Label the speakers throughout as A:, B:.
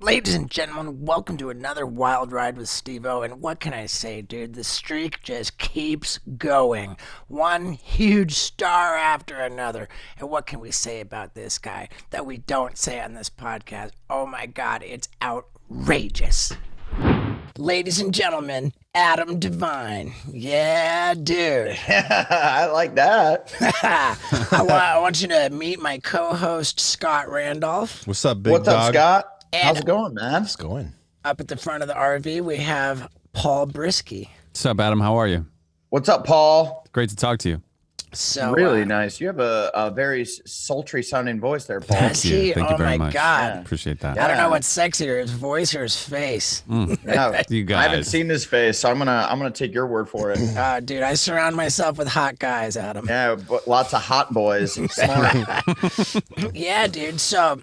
A: Ladies and gentlemen, welcome to another wild ride with Steve-O, and what can I say, dude? The streak just keeps going. One huge star after another. And what can we say about this guy that we don't say on this podcast? Oh my god, it's outrageous. Ladies and gentlemen, Adam Devine. Yeah, dude.
B: I like that.
A: I want you to meet my co-host, Scott Randolph.
C: What's up, big
B: What's
C: dog?
B: up, Scott?
A: And
B: how's it going, man?
C: It's going.
A: up at the front of the RV, we have Paul Brisky.
D: What's up, Adam? How are you?
B: What's up, Paul?
D: Great to talk to you.
A: So
B: Really nice. You have a very sultry sounding voice there, Paul.
A: Does he?
D: Thank you
A: Oh
D: very
A: my
D: much.
A: god.
D: Appreciate that.
A: I don't know what's sexier, his voice or his face.
B: Yeah,
D: You
B: I haven't
D: guys.
B: seen his face, so I'm gonna take your word for it.
A: Dude, I surround myself with hot guys, Adam.
B: Yeah, but lots of hot boys. Smart.
A: Yeah, dude. So,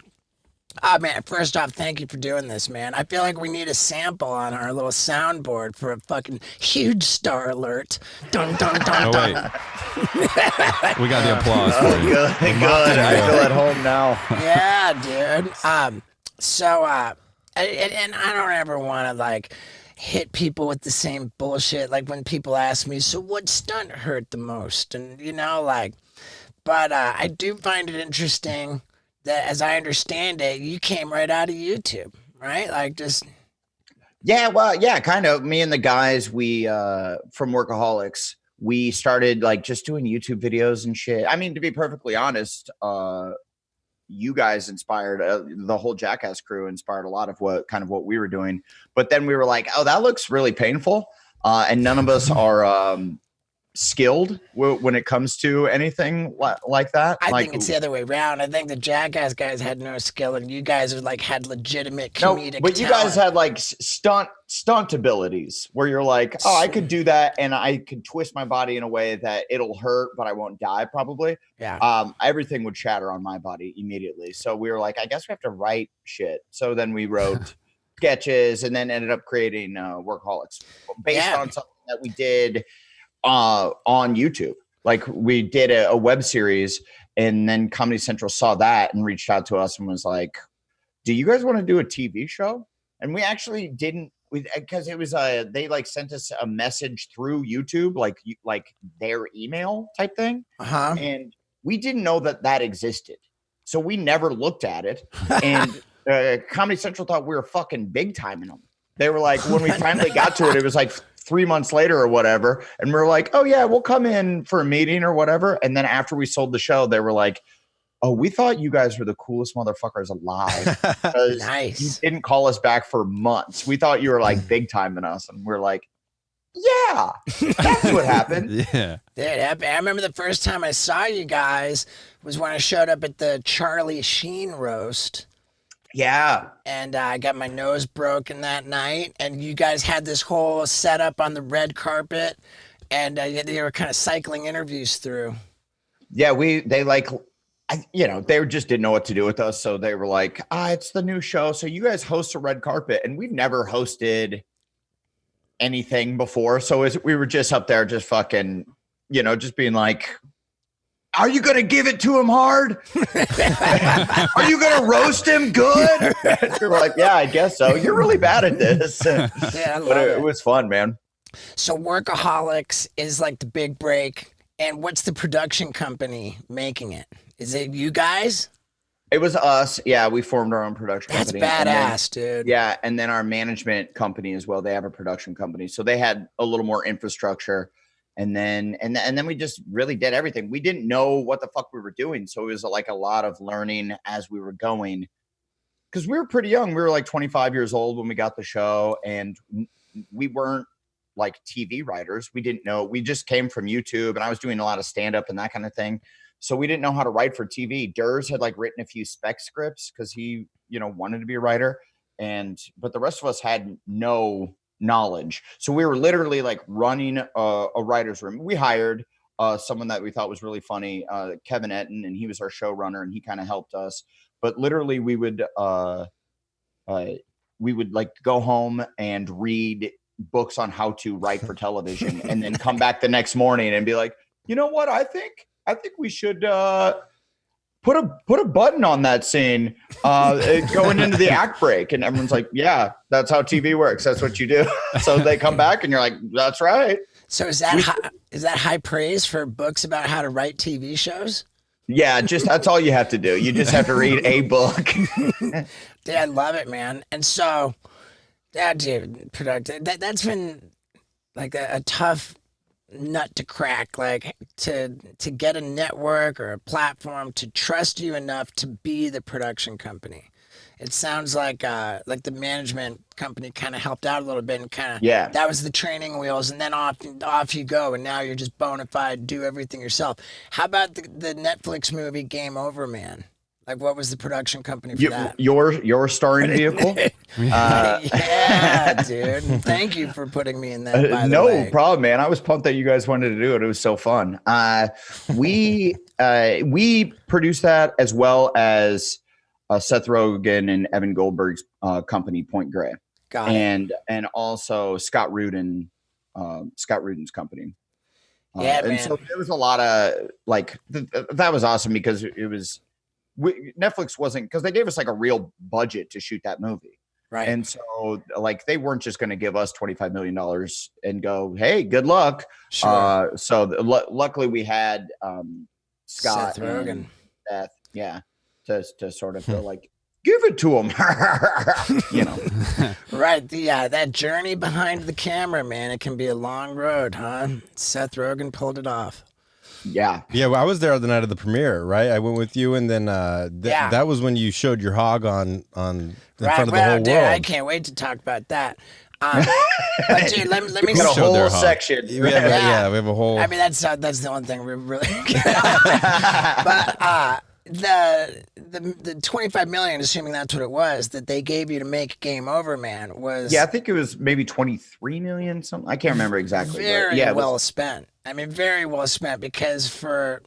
A: man, first off, thank you for doing this, man. I feel like we need a sample on our little soundboard for a fucking huge star alert. Dun, dun, dun,
D: Oh,
A: dun.
D: wait. We got the applause for you.
B: Good. I feel at home now.
A: Yeah, dude. So, and I don't ever want to, like, hit people with the same bullshit. Like, when people ask me, so what stunt hurt the most? And, but I do find it interesting that, as I understand it, you came right out of YouTube, right? Like, just...
B: Yeah, well, yeah, kind of. Me and the guys, we from Workaholics, we started like just doing YouTube videos and shit. I mean, to be perfectly honest, you guys inspired the whole Jackass crew inspired a lot of what we were doing. But then we were like, oh, that looks really painful, and none of us are skilled when it comes to anything like that.
A: I think it's the other way around. I think the Jackass guys had no skill, and you guys had legitimate comedic
B: but you
A: talent.
B: guys had like stunt abilities where you're like, oh, I could do that, and I could twist my body in a way that it'll hurt, but I won't die probably.
A: Yeah.
B: Everything would shatter on my body immediately. So we were like, I guess we have to write shit. So then we wrote sketches, and then ended up creating Workaholics based on something that we did on YouTube. Like we did a web series, and then Comedy Central saw that and reached out to us and was like, do you guys want to do a TV show? And we actually didn't, because it was they like sent us a message through YouTube, like their email type thing.
A: Uh-huh.
B: And we didn't know that existed. So we never looked at it. And Comedy Central thought we were fucking big timing them. They were like, when we finally got to it, it was like 3 months later or whatever. And we were like, oh yeah, we'll come in for a meeting or whatever. And then after we sold the show, they were like, oh, we thought you guys were the coolest motherfuckers alive. Because
A: Nice.
B: you didn't call us back for months. We thought you were like big timing us. And we're like, yeah, that's what happened.
D: Yeah.
A: Dude, I remember the first time I saw you guys was when I showed up at the Charlie Sheen roast.
B: Yeah.
A: And I got my nose broken that night. And you guys had this whole setup on the red carpet. And they were kind of cycling interviews through.
B: Yeah, they just didn't know what to do with us. So they were like, it's the new show. So you guys host a red carpet. And we've never hosted anything before. So we were just up there just fucking, just being like, are you going to give it to him hard? Are you going to roast him good? You're like, yeah, I guess so. You're really bad at this.
A: Yeah, I love
B: But
A: it.
B: it was fun, man.
A: So Workaholics is like the big break. And what's the production company making it? Is it you guys?
B: It was us. Yeah, we formed our own production
A: That's
B: company. And
A: badass, dude.
B: yeah, and then our management company as well. They have a production company. So they had a little more infrastructure. And then we just really did everything. We didn't know what the fuck we were doing. So it was like a lot of learning as we were going. Because we were pretty young. We were like 25 years old when we got the show. And we weren't like TV writers. We didn't know. We just came from YouTube. And I was doing a lot of stand-up and that kind of thing. So we didn't know how to write for TV. Durs had like written a few spec scripts because he, wanted to be a writer. But the rest of us had no knowledge. So we were literally like running a writer's room. We hired someone that we thought was really funny, Kevin Etten, and he was our showrunner and he kind of helped us. But literally we would like go home and read books on how to write for television and then come back the next morning and be like, you know what? I think we should put a button on that scene going into the act break. And everyone's like, yeah, that's how TV works. That's what you do. So they come back and you're like, that's right.
A: So is that high praise for books about how to write TV shows?
B: Yeah, just that's all you have to do. You just have to read a book.
A: Dude, I love it, man. And so, yeah, dude, that's been like a tough nut to crack, like to get a network or a platform to trust you enough to be the production company. It sounds like the management company kind of helped out a little bit and kind of that was the training wheels, and then off you go, and now you're just bona fide, do everything yourself. How about the Netflix movie Game Over, Man? Like, what was the production company for that?
B: Your starring vehicle?
A: Yeah, dude. Thank you for putting me in that. By the way.
B: No problem, man. I was pumped that you guys wanted to do it. It was so fun. We produced that as well as Seth Rogen and Evan Goldberg's company, Point Grey, and also Scott Rudin's company.
A: Man.
B: And so there was a lot of like that was awesome because it was. Netflix wasn't, because they gave us like a real budget to shoot that movie.
A: Right.
B: And so like they weren't just going to give us $25 million and go, hey, good luck.
A: Sure.
B: Luckily we had Scott
A: Seth Rogen.
B: and Beth, to sort of feel like, give it to him.
A: Right. That journey behind the camera, man, it can be a long road, huh? Seth Rogen pulled it off.
B: Yeah.
C: Well, I was there the night of the premiere, right? I went with you, and then that was when you showed your hog in front of the whole
A: dude,
C: world.
A: I can't wait to talk about that. But dude, let me
B: got a whole section.
C: We have a whole.
A: I mean, that's the one thing we really. But the 25 million, assuming that's what it was, that they gave you to make Game Over, Man, was
B: I think it was maybe 23 million something. I can't remember exactly.
A: Very well spent. I mean, very well spent, because I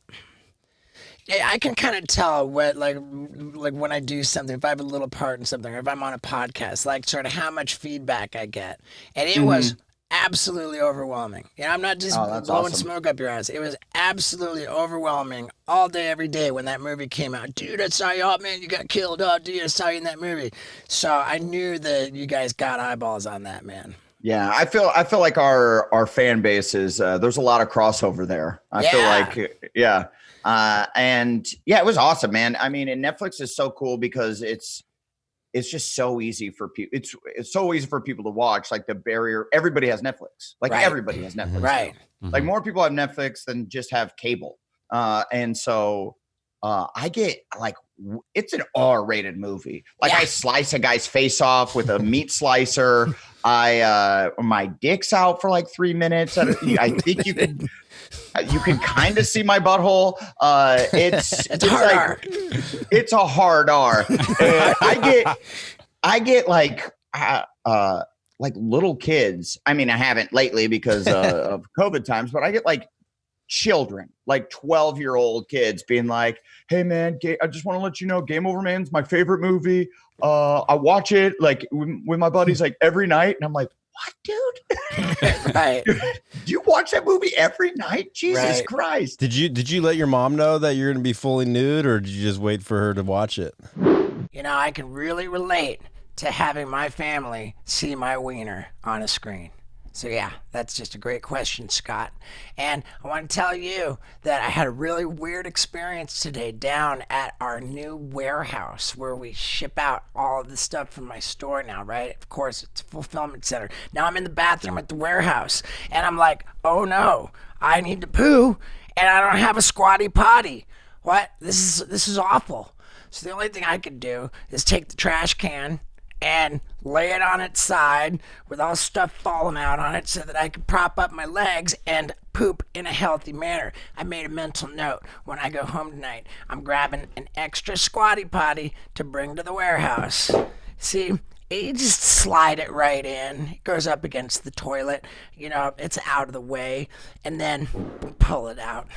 A: can kind of tell what like when I do something, if I have a little part in something, or if I'm on a podcast, like sort of how much feedback I get, and it was absolutely overwhelming. I'm not just blowing smoke up your ass. It was absolutely overwhelming all day, every day when that movie came out. Dude, I saw you. Oh man, you got killed. Oh dude, I saw you in that movie. So I knew that you guys got eyeballs on that, man.
B: Yeah, I feel like our fan base is there's a lot of crossover there. I feel like and it was awesome, man. I mean, and Netflix is so cool because it's just so easy for people. It's so easy for people to watch. Like the barrier, everybody has Netflix. Like everybody has Netflix.
A: Right.
B: Now. Like more people have Netflix than just have cable. And so I get like, it's an R-rated movie. Like I slice a guy's face off with a meat slicer. My dick's out for like 3 minutes. I think you can kind of see my butthole. It's it's a hard R. I get like little kids. I mean, I haven't lately because of COVID times, but I get like children, like 12-year-old kids being like, hey man, I just want to let you know Game Over Man's my favorite movie. I watch it like with my buddies like every night. And I'm like, what, dude?
A: Right.
B: Do you watch that movie every night? Jesus Christ.
C: Did you let your mom know that you're going to be fully nude, or did you just wait for her to watch it?
A: I can really relate to having my family see my wiener on a screen. So yeah, that's just a great question, Scott. And I want to tell you that I had a really weird experience today down at our new warehouse where we ship out all of the stuff from my store now, right? Of course, it's a fulfillment center. Now I'm in the bathroom at the warehouse and I'm like, oh no, I need to poo and I don't have a squatty potty. What? This is awful. So the only thing I could do is take the trash can and lay it on its side with all stuff falling out on it so that I could prop up my legs and poop in a healthy manner. I made a mental note. When I go home tonight, I'm grabbing an extra squatty potty to bring to the warehouse. See, you just slide it right in. It goes up against the toilet. It's out of the way. And then pull it out.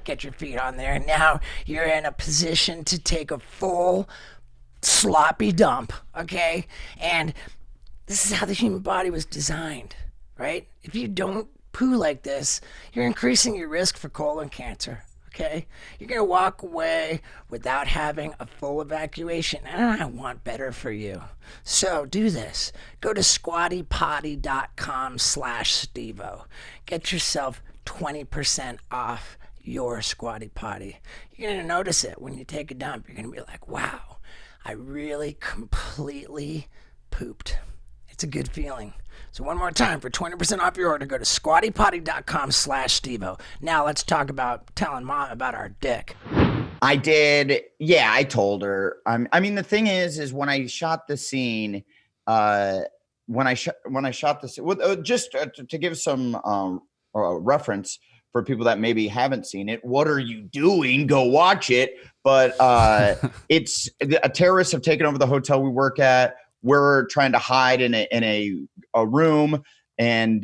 A: Get your feet on there. Now you're in a position to take a full sloppy dump, okay? And this is how the human body was designed, right? If you don't poo like this, you're increasing your risk for colon cancer, Okay? You're going to walk away without having a full evacuation. And I want better for you. So do this. Go to squattypotty.com/Stevo. Get yourself 20% off your Squatty Potty. You're going to notice it when you take a dump. You're going to be like, wow, I really completely pooped. It's a good feeling. So one more time, for 20% off your order, go to squattypotty.com/Stevo. Now let's talk about telling Mom about our dick.
B: I did. Yeah, I told her. I mean, the thing is when I shot the scene, when I shot the scene, just to give some reference for people that maybe haven't seen it, what are you doing? Go watch it. But it's terrorists have taken over the hotel we work at. We're trying to hide in a room, and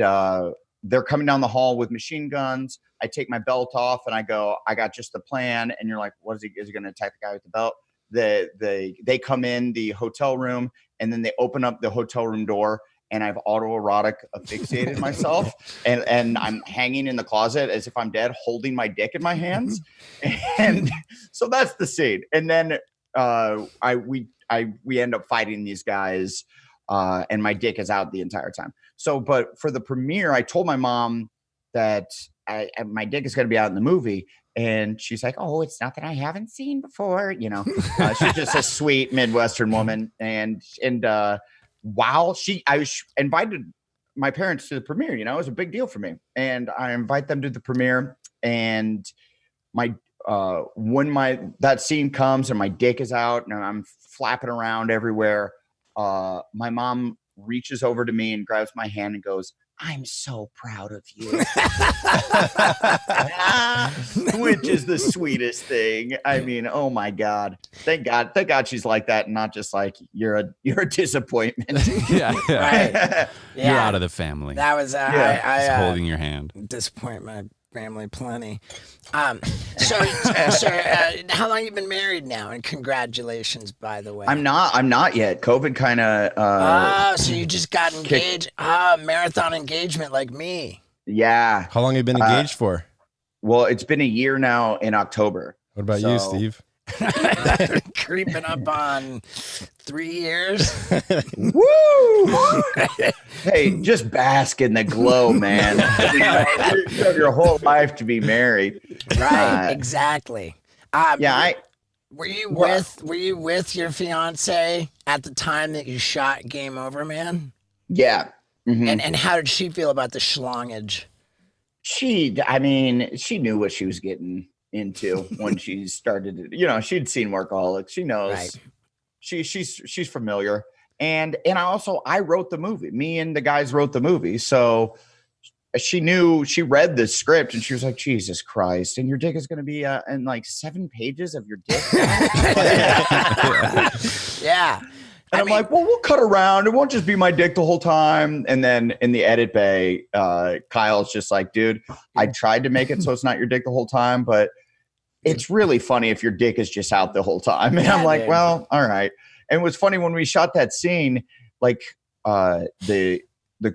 B: they're coming down the hall with machine guns. I take my belt off and I go, I got just the plan. And you're like, what is he going to attack the guy with the belt? They come in the hotel room, and then they open up the hotel room door, and I've autoerotic asphyxiated myself, and I'm hanging in the closet as if I'm dead, holding my dick in my hands. And so that's the scene. And then we end up fighting these guys, and my dick is out the entire time. So, but for the premiere, I told my mom that my dick is going to be out in the movie, and she's like, "Oh, it's nothing I haven't seen before." You know, she's just a sweet Midwestern woman, and while I was invited my parents to the premiere, you know, it was a big deal for me, and I invite them to the premiere, and when that scene comes and my dick is out and I'm flapping around everywhere, my mom reaches over to me and grabs my hand and goes, "I'm so proud of you," which is the sweetest thing. I mean, oh my God, thank God she's like that, and not just like you're a disappointment.
D: Yeah.
A: Right.
D: You're out of the family.
A: That was
D: Just holding your hand.
A: Disappoint my family plenty. So how long you been married now? And congratulations, by the way.
B: I'm not yet. COVID kind of.
A: So you just got engaged? Marathon engagement like me.
B: Yeah.
C: How long have you been engaged for?
B: Well, it's been a year now in October.
C: What about you, Steve?
A: Creeping up on 3 years.
B: Woo! Hey, just bask in the glow, man. You have your whole life to be married.
A: Right, exactly.
B: Yeah,
A: were you with your fiance at the time that you shot Game Over, Man?
B: Yeah. Mm-hmm.
A: And how did she feel about the schlongage?
B: She knew what she was getting into when she started. You know, she'd seen Workaholics. She knows.
A: Right.
B: She's familiar. And I wrote the movie. Me and the guys wrote the movie. So she read the script and she was like, Jesus Christ. And your dick is going to be in like 7 pages of your dick.
A: Yeah.
B: And I'm like, well, we'll cut around. It won't just be my dick the whole time. And then in the edit bay, Kyle's just like, dude, I tried to make it so it's not your dick the whole time, but it's really funny if your dick is just out the whole time. And I'm like, well, all right. And it was funny when we shot that scene, like the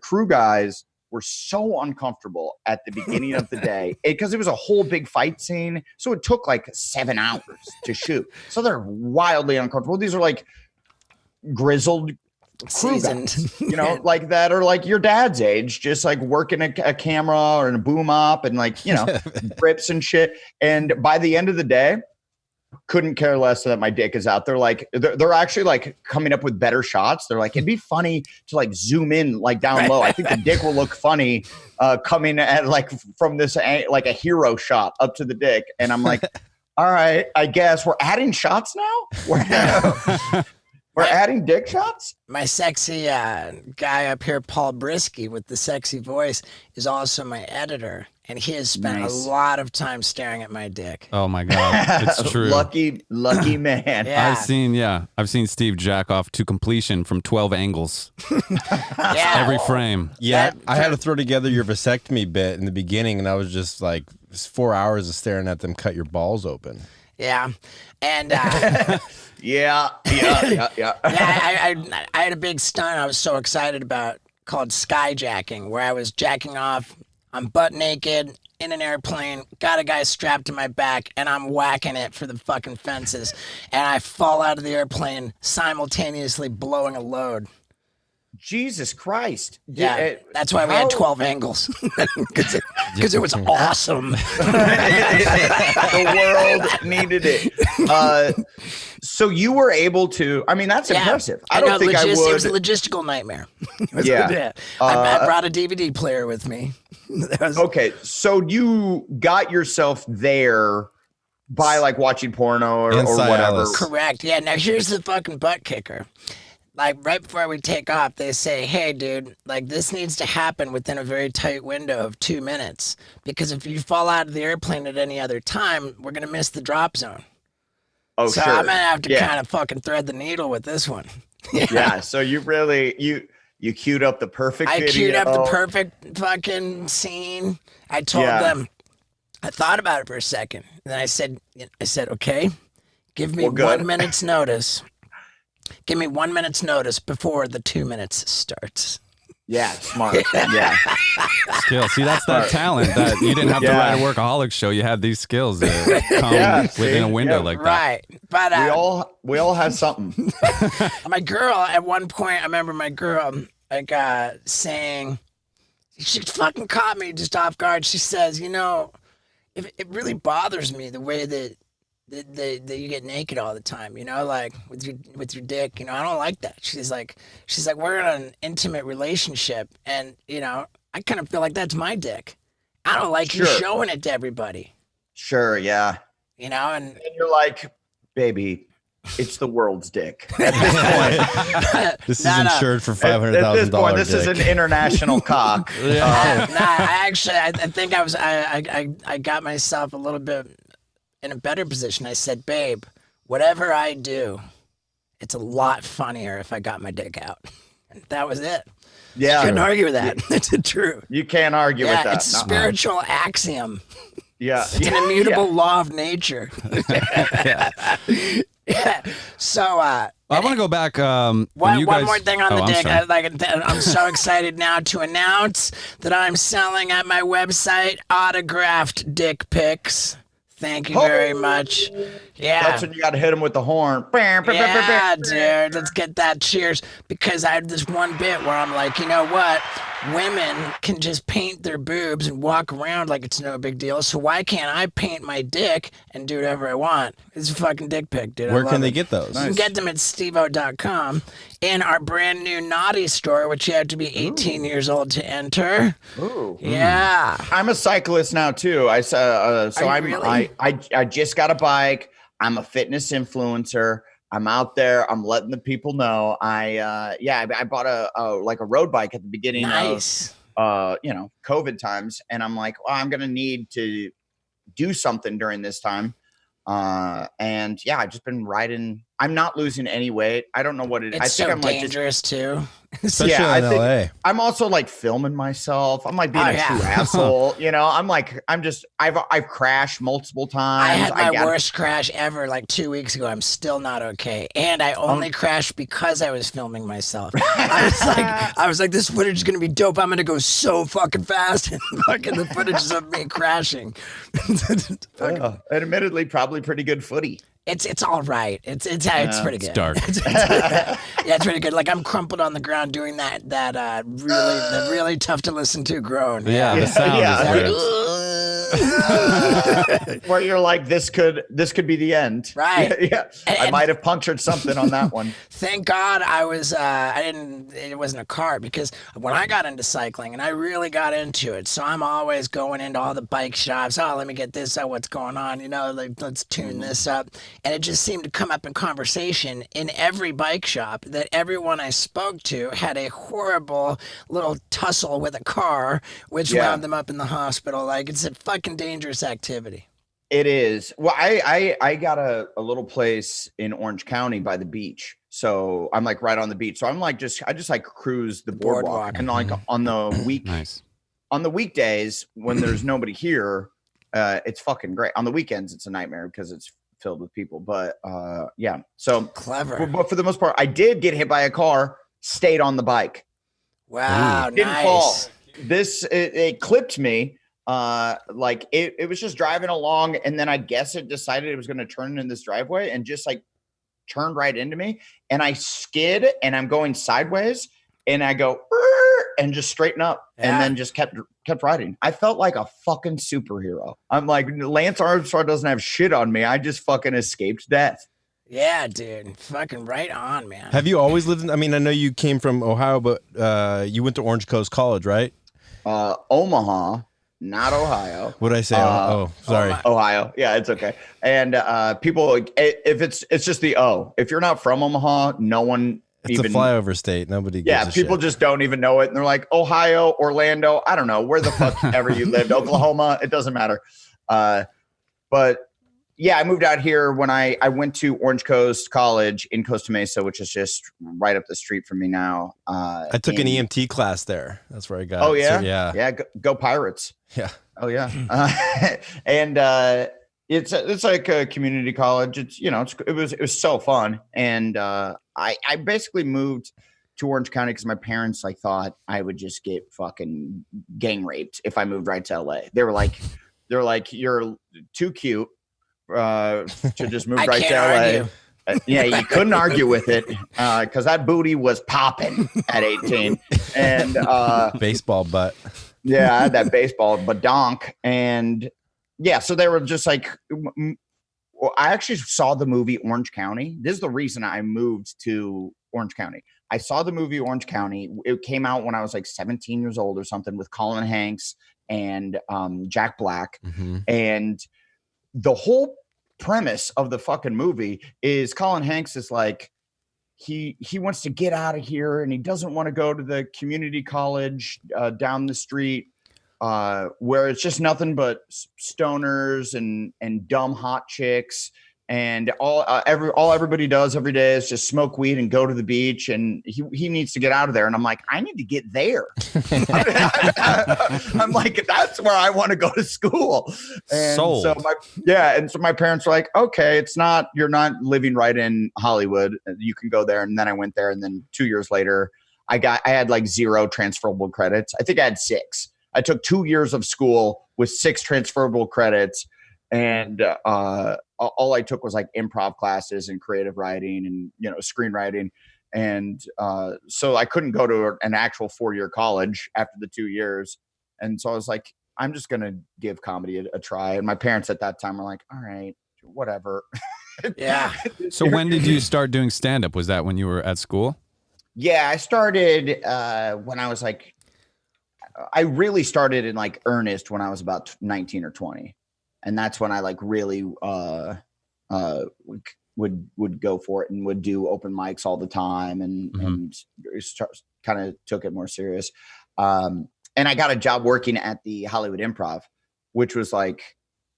B: crew guys were so uncomfortable at the beginning of the day because it was a whole big fight scene. So it took like 7 hours to shoot. So they're wildly uncomfortable. These are like grizzled crew guys, you know, like that, or like your dad's age, just like working a camera or in a boom op and like, you know, grips and shit. And by the end of the day, couldn't care less that my dick is out. They're like, they're actually like coming up with better shots. They're like, it'd be funny to like zoom in like down low. I think the dick will look funny coming at like from this like a hero shot up to the dick. And I'm like, all right, I guess we're adding shots now. We're adding dick shots?
A: My sexy guy up here, Paul Brisky, with the sexy voice, is also my editor. And he has spent a lot of time staring at my dick.
D: Oh, my God. It's true.
B: Lucky man.
A: Yeah.
D: I've seen Steve jack off to completion from 12 angles.
A: Yeah.
D: Every frame.
C: Yeah, I had to throw together your vasectomy bit in the beginning, and I was just like 4 hours of staring at them cut your balls open.
A: Yeah. And
B: Yeah.
A: I had a big stunt I was so excited about called skyjacking, where I was jacking off. I'm butt naked in an airplane, got a guy strapped to my back, and I'm whacking it for the fucking fences, and I fall out of the airplane simultaneously blowing a load.
B: Jesus Christ.
A: Yeah, that's why we had 12 angles. Because it was awesome.
B: The world needed it. So you were able to, I mean, that's impressive. I don't think I would.
A: It was a logistical nightmare. I brought a DVD player with me.
B: Okay, so you got yourself there by like watching porno or whatever.
A: Correct. Yeah, now here's the fucking butt kicker. Like right before we take off, they say, hey, dude, like this needs to happen within a very tight window of 2 minutes. Because if you fall out of the airplane at any other time, we're going to miss the drop zone.
B: Oh,
A: so
B: sure.
A: I'm going to have to kind of fucking thread the needle with this one.
B: Yeah. So you really, you queued up the perfect video.
A: I queued up the perfect fucking scene. I told them, I thought about it for a second. And then I said, okay, give me 1 minute's notice. Give me 1 minute's notice before the 2 minutes starts.
B: Yeah, smart. Yeah.
D: Skill. See, that's that talent that you didn't have to write a Workaholics show. You had these skills that come within a window like that.
A: Right. But
B: we all have something.
A: My girl, at one point, I remember my girl like saying, she fucking caught me just off guard. She says, you know, it really bothers me the way that you get naked all the time, you know, like with your dick, you know, I don't like that. She's like, we're in an intimate relationship, and you know, I kind of feel like that's my dick. I don't like you showing it to everybody.
B: Sure, yeah.
A: You know, and
B: you're like, baby, it's the world's dick. At this point,
C: this is insured for $500,000.
B: At this point, this is an international cock.
A: I think I got myself a little bit in a better position. I said, babe, whatever I do, it's a lot funnier if I got my dick out. And that was it.
B: Yeah.
A: You couldn't argue with that. It's true.
B: You can't argue with that.
A: It's a spiritual axiom.
B: Yeah.
A: It's an immutable law of nature. So,
D: I want to go back.
A: One more thing on the dick. I'm so excited now to announce that I'm selling at my website autographed dick pics. Thank you very much. Yeah.
B: That's when you got to hit him with the horn.
A: Yeah, dude. Let's get that cheers. Because I had this one bit where I'm like, you know what? Women can just paint their boobs and walk around like it's no big deal. So why can't I paint my dick and do whatever I want? It's a fucking dick pic, dude.
C: Where can they get those?
A: You can get them at stevo.com in our brand new Naughty store, which you have to be 18 years old to enter.
B: Ooh.
A: Yeah.
B: I'm a cyclist now too. I just got a bike. I'm a fitness influencer. I'm out there. I'm letting the people know. I bought a road bike at the beginning of COVID times, and I'm like, well, I'm gonna need to do something during this time. And yeah, I've just been riding. I'm not losing any weight. I don't know what it is.
A: It's so dangerous too.
C: Especially in LA.
B: I'm also like filming myself. I'm like being a true asshole. You know, I've crashed multiple times.
A: I had my worst crash ever like 2 weeks ago. I'm still not okay. And I only crashed because I was filming myself. I was like, this footage is going to be dope. I'm going to go so fucking fast. And fucking the footage is of me crashing.
B: And admittedly, probably pretty good footy.
A: It's all right. It's pretty good.
D: It's dark.
A: It's pretty good. Like I'm crumpled on the ground doing that really tough to listen to groan.
D: Yeah, the sound is weird.
B: Where you're like, this could be the end.
A: Right.
B: Yeah. I might have punctured something on that one.
A: Thank God it wasn't a car, because when I got into cycling, and I really got into it, so I'm always going into all the bike shops. Oh, let me get this. Oh, what's going on? You know, like, let's tune this up. And it just seemed to come up in conversation in every bike shop that everyone I spoke to had a horrible little tussle with a car, which wound them up in the hospital. Like, it's a fucking dangerous activity.
B: It is. Well, I got a little place in Orange County by the beach. So I'm like right on the beach. So I'm like, I just like cruise the boardwalk. And like on the weekdays when there's nobody here, it's fucking great. On the weekends, it's a nightmare because it's filled with people. But yeah, so
A: clever.
B: But for the most part, I did get hit by a car, stayed on the bike.
A: Wow,
B: Didn't fall. It clipped me. like it was just driving along, and then I guess it decided it was going to turn in this driveway and just like turned right into me, and I skid and I'm going sideways and I go and just straighten up and then just kept riding. I felt like a fucking superhero. I'm like, Lance Armstrong doesn't have shit on me. I just fucking escaped death.
A: Yeah, dude. Fucking right on, man.
C: Have you always lived in, I mean, I know you came from Ohio, but you went to Orange Coast College, right?
B: Omaha, not Ohio.
C: What did I say? Sorry.
B: Ohio. Yeah, it's okay. And people, if it's just the O. If you're not from Omaha, no one
C: it's a flyover state. Nobody gives a
B: people
C: shit.
B: just don't even know it. And they're like, Ohio, Orlando, I don't know, where the fuck ever you lived, Oklahoma, it doesn't matter. But yeah, I moved out here when I went to Orange Coast College in Costa Mesa, which is just right up the street from me now.
C: I took an EMT class there. That's where I got.
B: Oh yeah,
C: so,
B: yeah. Go Pirates.
C: Yeah.
B: Oh yeah. And it's like a community college. It's it was so fun. And I basically moved to Orange County because my parents like thought I would just get fucking gang raped if I moved right to LA. They were like, you're too cute to just move right to LA. Yeah, you couldn't argue with it because that booty was popping at 18. And
C: baseball butt.
B: Yeah, I had that baseball badonk. And yeah, so they were just like, I actually saw the movie Orange County. This is the reason I moved to Orange County. I saw the movie Orange County. It came out when I was like 17 years old or something with Colin Hanks and Jack Black.
C: Mm-hmm.
B: And the whole premise of the fucking movie is Colin Hanks is like, he wants to get out of here and he doesn't want to go to the community college down the street where it's just nothing but stoners and dumb hot chicks. And all everybody does every day is just smoke weed and go to the beach. And he needs to get out of there. And I'm like, I need to get there. I'm like, that's where I want to go to school. And
C: Sold.
B: so my parents were like, okay, you're not living right in Hollywood. You can go there. And then I went there. And then 2 years later, I had like 0 transferable credits. I think I had 6. I took 2 years of school with 6 transferable credits. And all I took was like improv classes and creative writing and, screenwriting. And so I couldn't go to an actual 4-year college after the 2 years. And so I was like, I'm just going to give comedy a try. And my parents at that time were like, all right, whatever.
A: Yeah.
D: So when did you start doing stand-up? Was that when you were at school?
B: Yeah, I started when I was like, I really started in like earnest when I was about 19 or 20. And that's when I like really would go for it and would do open mics all the time and kind of took it more serious. And I got a job working at the Hollywood Improv, which was like,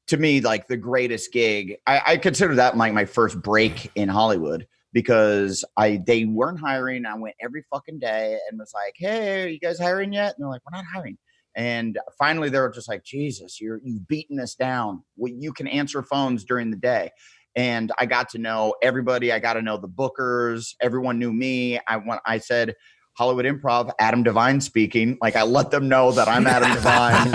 B: to me, like the greatest gig. I consider that like my first break in Hollywood because they weren't hiring. I went every fucking day and was like, hey, are you guys hiring yet? And they're like, we're not hiring. And finally, they were just like, Jesus, you've beaten us down. You can answer phones during the day. And I got to know everybody. I got to know the bookers. Everyone knew me. I said, Hollywood Improv, Adam Devine speaking. Like, I let them know that I'm Adam Devine.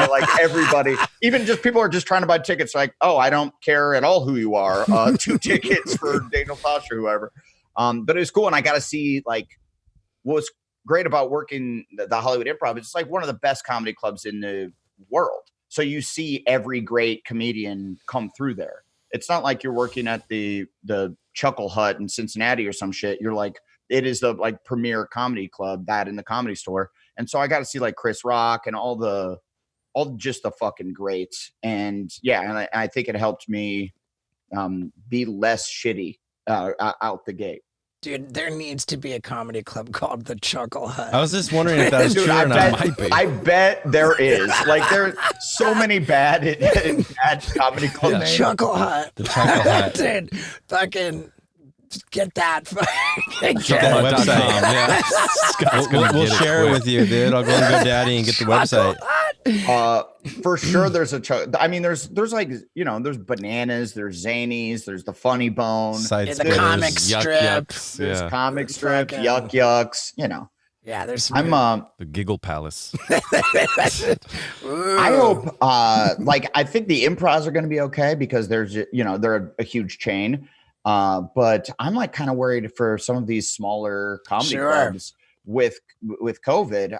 B: Like, everybody, even just people are just trying to buy tickets. Like, oh, I don't care at all who you are. 2 tickets for Daniel Foster, whoever. But it was cool. And I got to see, like, what was great about working the Hollywood Improv. It's like one of the best comedy clubs in the world. So you see every great comedian come through there. It's not like you're working at the Chuckle Hut in Cincinnati or some shit. You're like, it is the like premier comedy club that in the Comedy Store. And so I got to see like Chris Rock and all just the fucking greats. And yeah, and I think it helped me be less shitty out the gate.
A: Dude, there needs to be a comedy club called the Chuckle Hut.
C: I was just wondering if that was
B: Dude,
C: true or not.
B: I bet there is. Like, there are so many bad comedy club names.
A: Chuckle Hut.
C: The Chuckle Hut.
A: Dude, fucking get that.
C: Website. We'll share it with you, dude. I'll go on GoDaddy and get the website.
B: For sure, there's there's like, there's Bananas, there's Zanies, there's the Funny Bone,
A: the comic strip.
D: Yucks,
B: there's comic strip, Yuck Yucks,
A: Yeah, there's some
B: I'm
D: The Giggle Palace.
B: I hope like I think the improvs are going to be okay because there's they're a huge chain. But I'm like kind of worried for some of these smaller comedy clubs with COVID.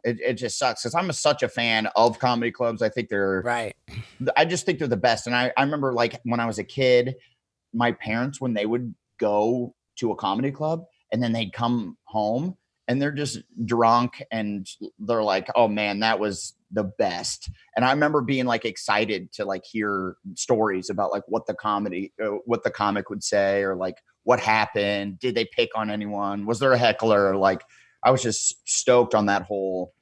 B: It just sucks because I'm such a fan of comedy clubs. I think they're
A: right.
B: I just think they're the best. And I remember like when I was a kid, my parents, when they would go to a comedy club and then they'd come home and they're just drunk and they're like, oh man, that was the best. And I remember being like excited to like hear stories about like what the comic would say, or like what happened. Did they pick on anyone? Was there a heckler? Like I was just stoked on that whole,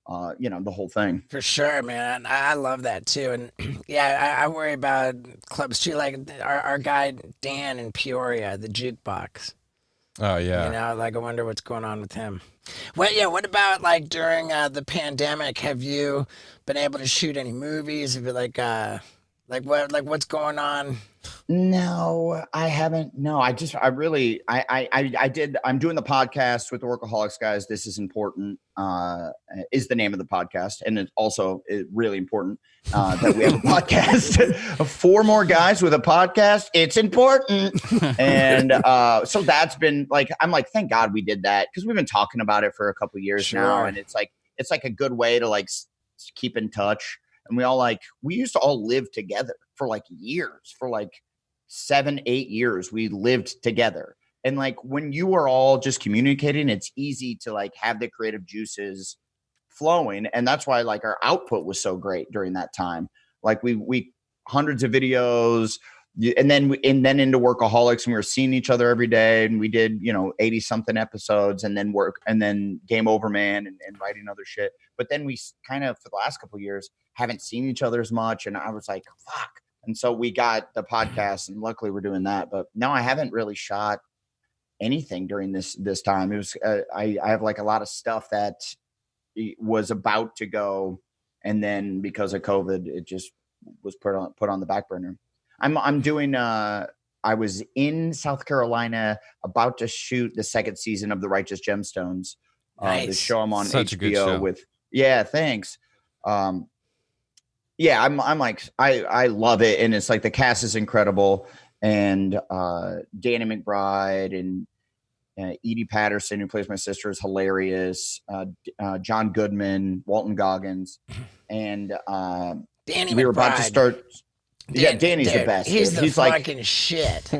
B: the whole thing.
A: For sure, man. I love that too. And yeah, I worry about clubs too. Like our guy Dan in Peoria, the jukebox.
C: Oh yeah.
A: Like I wonder what's going on with him. Well, yeah. What about like during the pandemic? Have you been able to shoot any movies? Have you what's going on?
B: No, I haven't. No, I did. I'm doing the podcast with the Workaholics guys. This is important, is the name of the podcast. And it's also really important that we have a podcast. 4 more guys with a podcast. It's important. And so that's been like, I'm like, thank God we did that, because we've been talking about it for a couple of years now. And it's like a good way to like keep in touch. And we used to all live together for like years, for like 7-8 years. We lived together. And like when you are all just communicating, it's easy to like have the creative juices flowing. And that's why like our output was so great during that time. Like we hundreds of videos, and then into Workaholics, and we were seeing each other every day, and we did 80 something episodes, and then Game Over Man and writing other shit. But then we kind of, for the last couple of years, haven't seen each other as much. And I was like, fuck. And so we got the podcast, and luckily we're doing that. But no, I haven't really shot anything during this time. It was I have like a lot of stuff that was about to go, and then because of COVID, it just was put on the back burner. I'm doing I was in South Carolina about to shoot the 2nd season of The Righteous Gemstones.
A: Nice.
B: The show I'm on
D: Such a good
B: HBO
D: show.
B: with. Yeah, thanks. Yeah, I'm like, I love it. And it's like the cast is incredible. And Danny McBride and Edie Patterson, who plays my sister, is hilarious. John Goodman, Walton Goggins. And
A: Danny
B: we were about to
A: McBride.
B: start. Danny's the best.
A: He's
B: dude.
A: the
B: He's
A: fucking shit.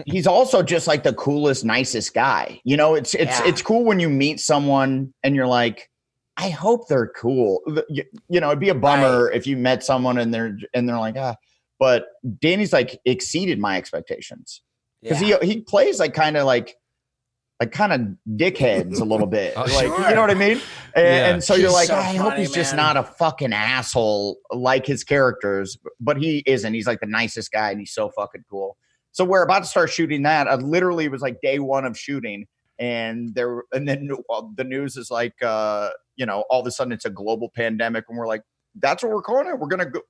B: He's also just like the coolest, nicest guy. It's cool when you meet someone and you're like, I hope they're cool. It'd be a bummer if you met someone and they're like, but Danny's like exceeded my expectations, because he plays like kind of dickheads a little bit.
A: Oh,
B: like,
A: sure.
B: you know what I mean? And so you're like,
A: so
B: I hope
A: funny,
B: he's just
A: man.
B: not a fucking asshole like his characters, but he isn't. He's like the nicest guy, and he's so fucking cool. So we're about to start shooting that. I literally was like day 1 of shooting, and then the news is like, all of a sudden it's a global pandemic, and we're like, that's what we're calling it.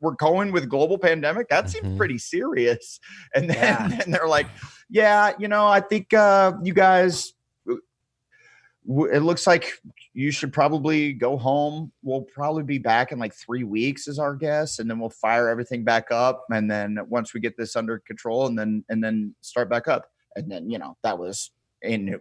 B: We're going with global pandemic. That seems pretty serious. And then and they're like, I think you guys, it looks like you should probably go home. We'll probably be back in like 3 weeks is our guess. And then we'll fire everything back up. And then once we get this under control, and then start back up. And then, that was in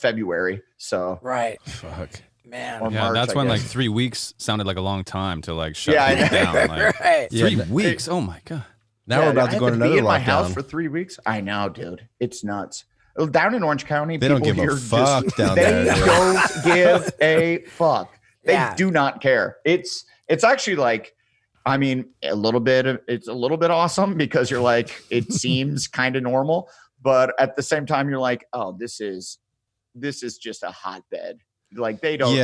B: February. So
A: Right.
C: Fuck.
A: Man.
B: Or
D: Yeah,
B: March,
D: that's
B: I
D: when like
B: guess.
D: 3 weeks sounded like a long time to like shut
B: Yeah, I
D: things
B: know.
D: down. Like,
A: Right.
D: 3 weeks. Oh my God.
C: Now we're about
B: I
C: to go
B: had
C: on
B: be
C: another
B: in my house
C: lockdown.
B: for 3 weeks. I know, dude. It's nuts. Down in Orange County,
C: They don't
B: people
C: give a
B: here
C: fuck
B: just,
C: down
B: they
C: there, dude.
B: don't give a fuck. They
A: Yeah.
B: do not care. It's actually like, I mean, it's a little bit awesome, because you're like, it seems kind of normal, but at the same time, you're like, oh, this is just a hotbed. Like they don't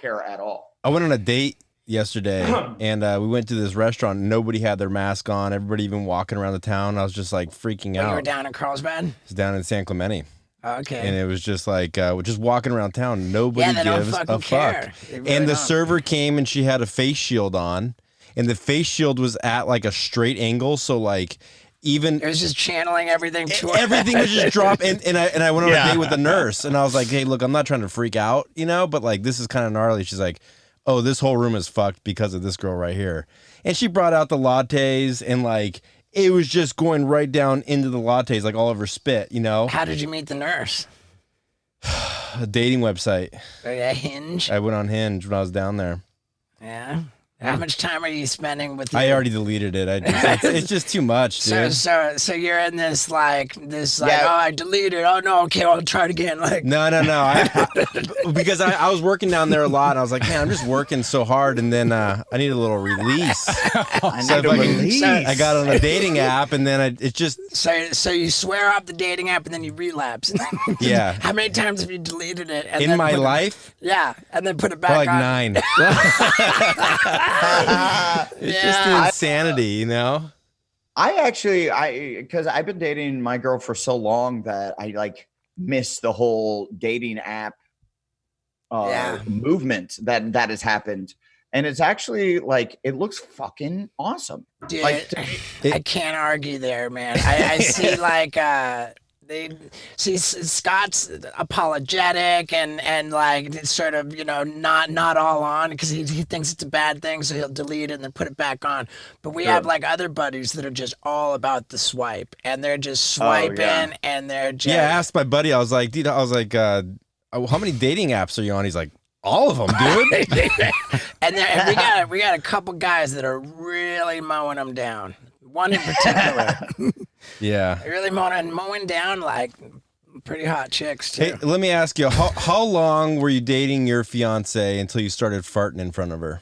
B: care at all.
C: I went on a date yesterday, and we went to this restaurant. Nobody had their mask on. Everybody even walking around the town. I was just like freaking
A: When
C: out.
A: you were down in Carlsbad?
C: It's down in San Clemente.
A: Okay.
C: And it was just like, we're just walking around town. Nobody
A: they don't
C: gives
A: fucking
C: a
A: care.
C: fuck.
A: They really
C: And the
A: don't.
C: server came, and she had a face shield on, and the face shield was at like a straight angle. So like even
A: It was just channeling everything to her.
C: everything was just dropping. And I went on a date with the nurse, and I was like, hey, look, I'm not trying to freak out, but like this is kind of gnarly. She's like, oh, this whole room is fucked because of this girl right here. And she brought out the lattes, and like it was just going right down into the lattes, like all over spit,
A: How did you meet the nurse?
C: A dating website.
A: A Hinge?
C: I went on Hinge when I was down there.
A: Yeah. How much time are you spending with?
C: I already deleted it. It's just too much, dude.
A: So you're in this like oh, I deleted. Oh no, okay, I'll try it again. Like
C: No. Because I was working down there a lot. And I was like, man, I'm just working so hard, and then I need a little release. I got on a dating app, and then it just.
A: So you swear off the dating app, and then you relapse.
C: Yeah.
A: How many times have you deleted it? And
C: in my life?
A: Yeah, and then put it back
C: Like
A: on.
C: 9. It's just insanity,
B: because I've been dating my girl for so long that I like miss the whole dating app movement that has happened. And it's actually like, it looks fucking awesome.
A: Dude,
B: Like,
A: I can't argue there, man. I see like Scott's apologetic and like it's sort of not all on because he thinks it's a bad thing, so he'll delete it and then put it back on. But we have like other buddies that are just all about the swipe, and they're just swiping and they're just
C: I asked my buddy. I was like, dude, how many dating apps are you on? He's like, all of them, dude.
A: and we got a couple guys that are really mowing them down. One in particular.
C: Yeah.
A: Really mowing down like pretty hot chicks too.
C: Hey, let me ask you, how long were you dating your fiance until you started farting in front of her?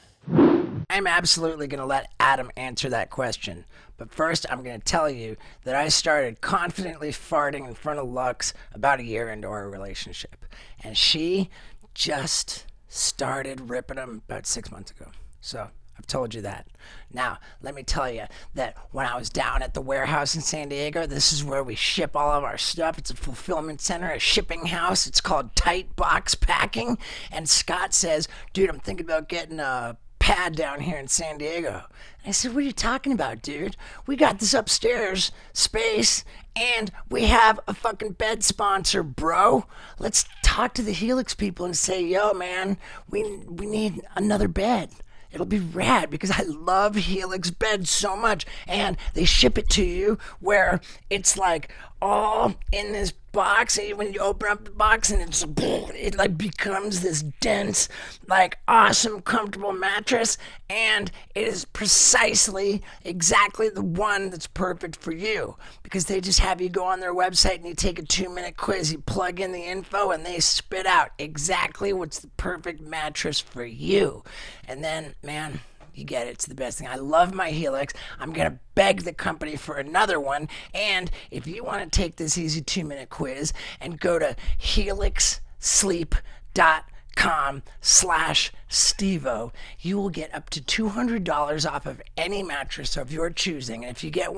A: I'm absolutely going to let Adam answer that question. But first, I'm going to tell you that I started confidently farting in front of Lux about a year into our relationship. And she just started ripping them about 6 months ago. So I've told you that. Now, let me tell you that when I was down at the warehouse in San Diego, this is where we ship all of our stuff. It's a fulfillment center, a shipping house. It's called Tight Box Packing. And Scott says, dude, I'm thinking about getting a pad down here in San Diego. And I said, what are you talking about, dude? We got this upstairs space and we have a fucking bed sponsor, bro. Let's talk to the Helix people and say, yo, man, we need another bed. It'll be rad because I love Helix beds so much. And they ship it to you where it's like all in this box. And when you open up the box and it like becomes this dense, like awesome, comfortable mattress. And it is precisely exactly the one that's perfect for you because they just have you go on their website and you take a 2-minute quiz. You plug in the info and they spit out exactly what's the perfect mattress for you. And then, man, you get it. It's the best thing. I love my Helix. I'm going to beg the company for another one. And if you want to take this easy 2-minute quiz and go to helixsleep.com/Stevo, you will get up to $200 off of any mattress of your choosing. And if you get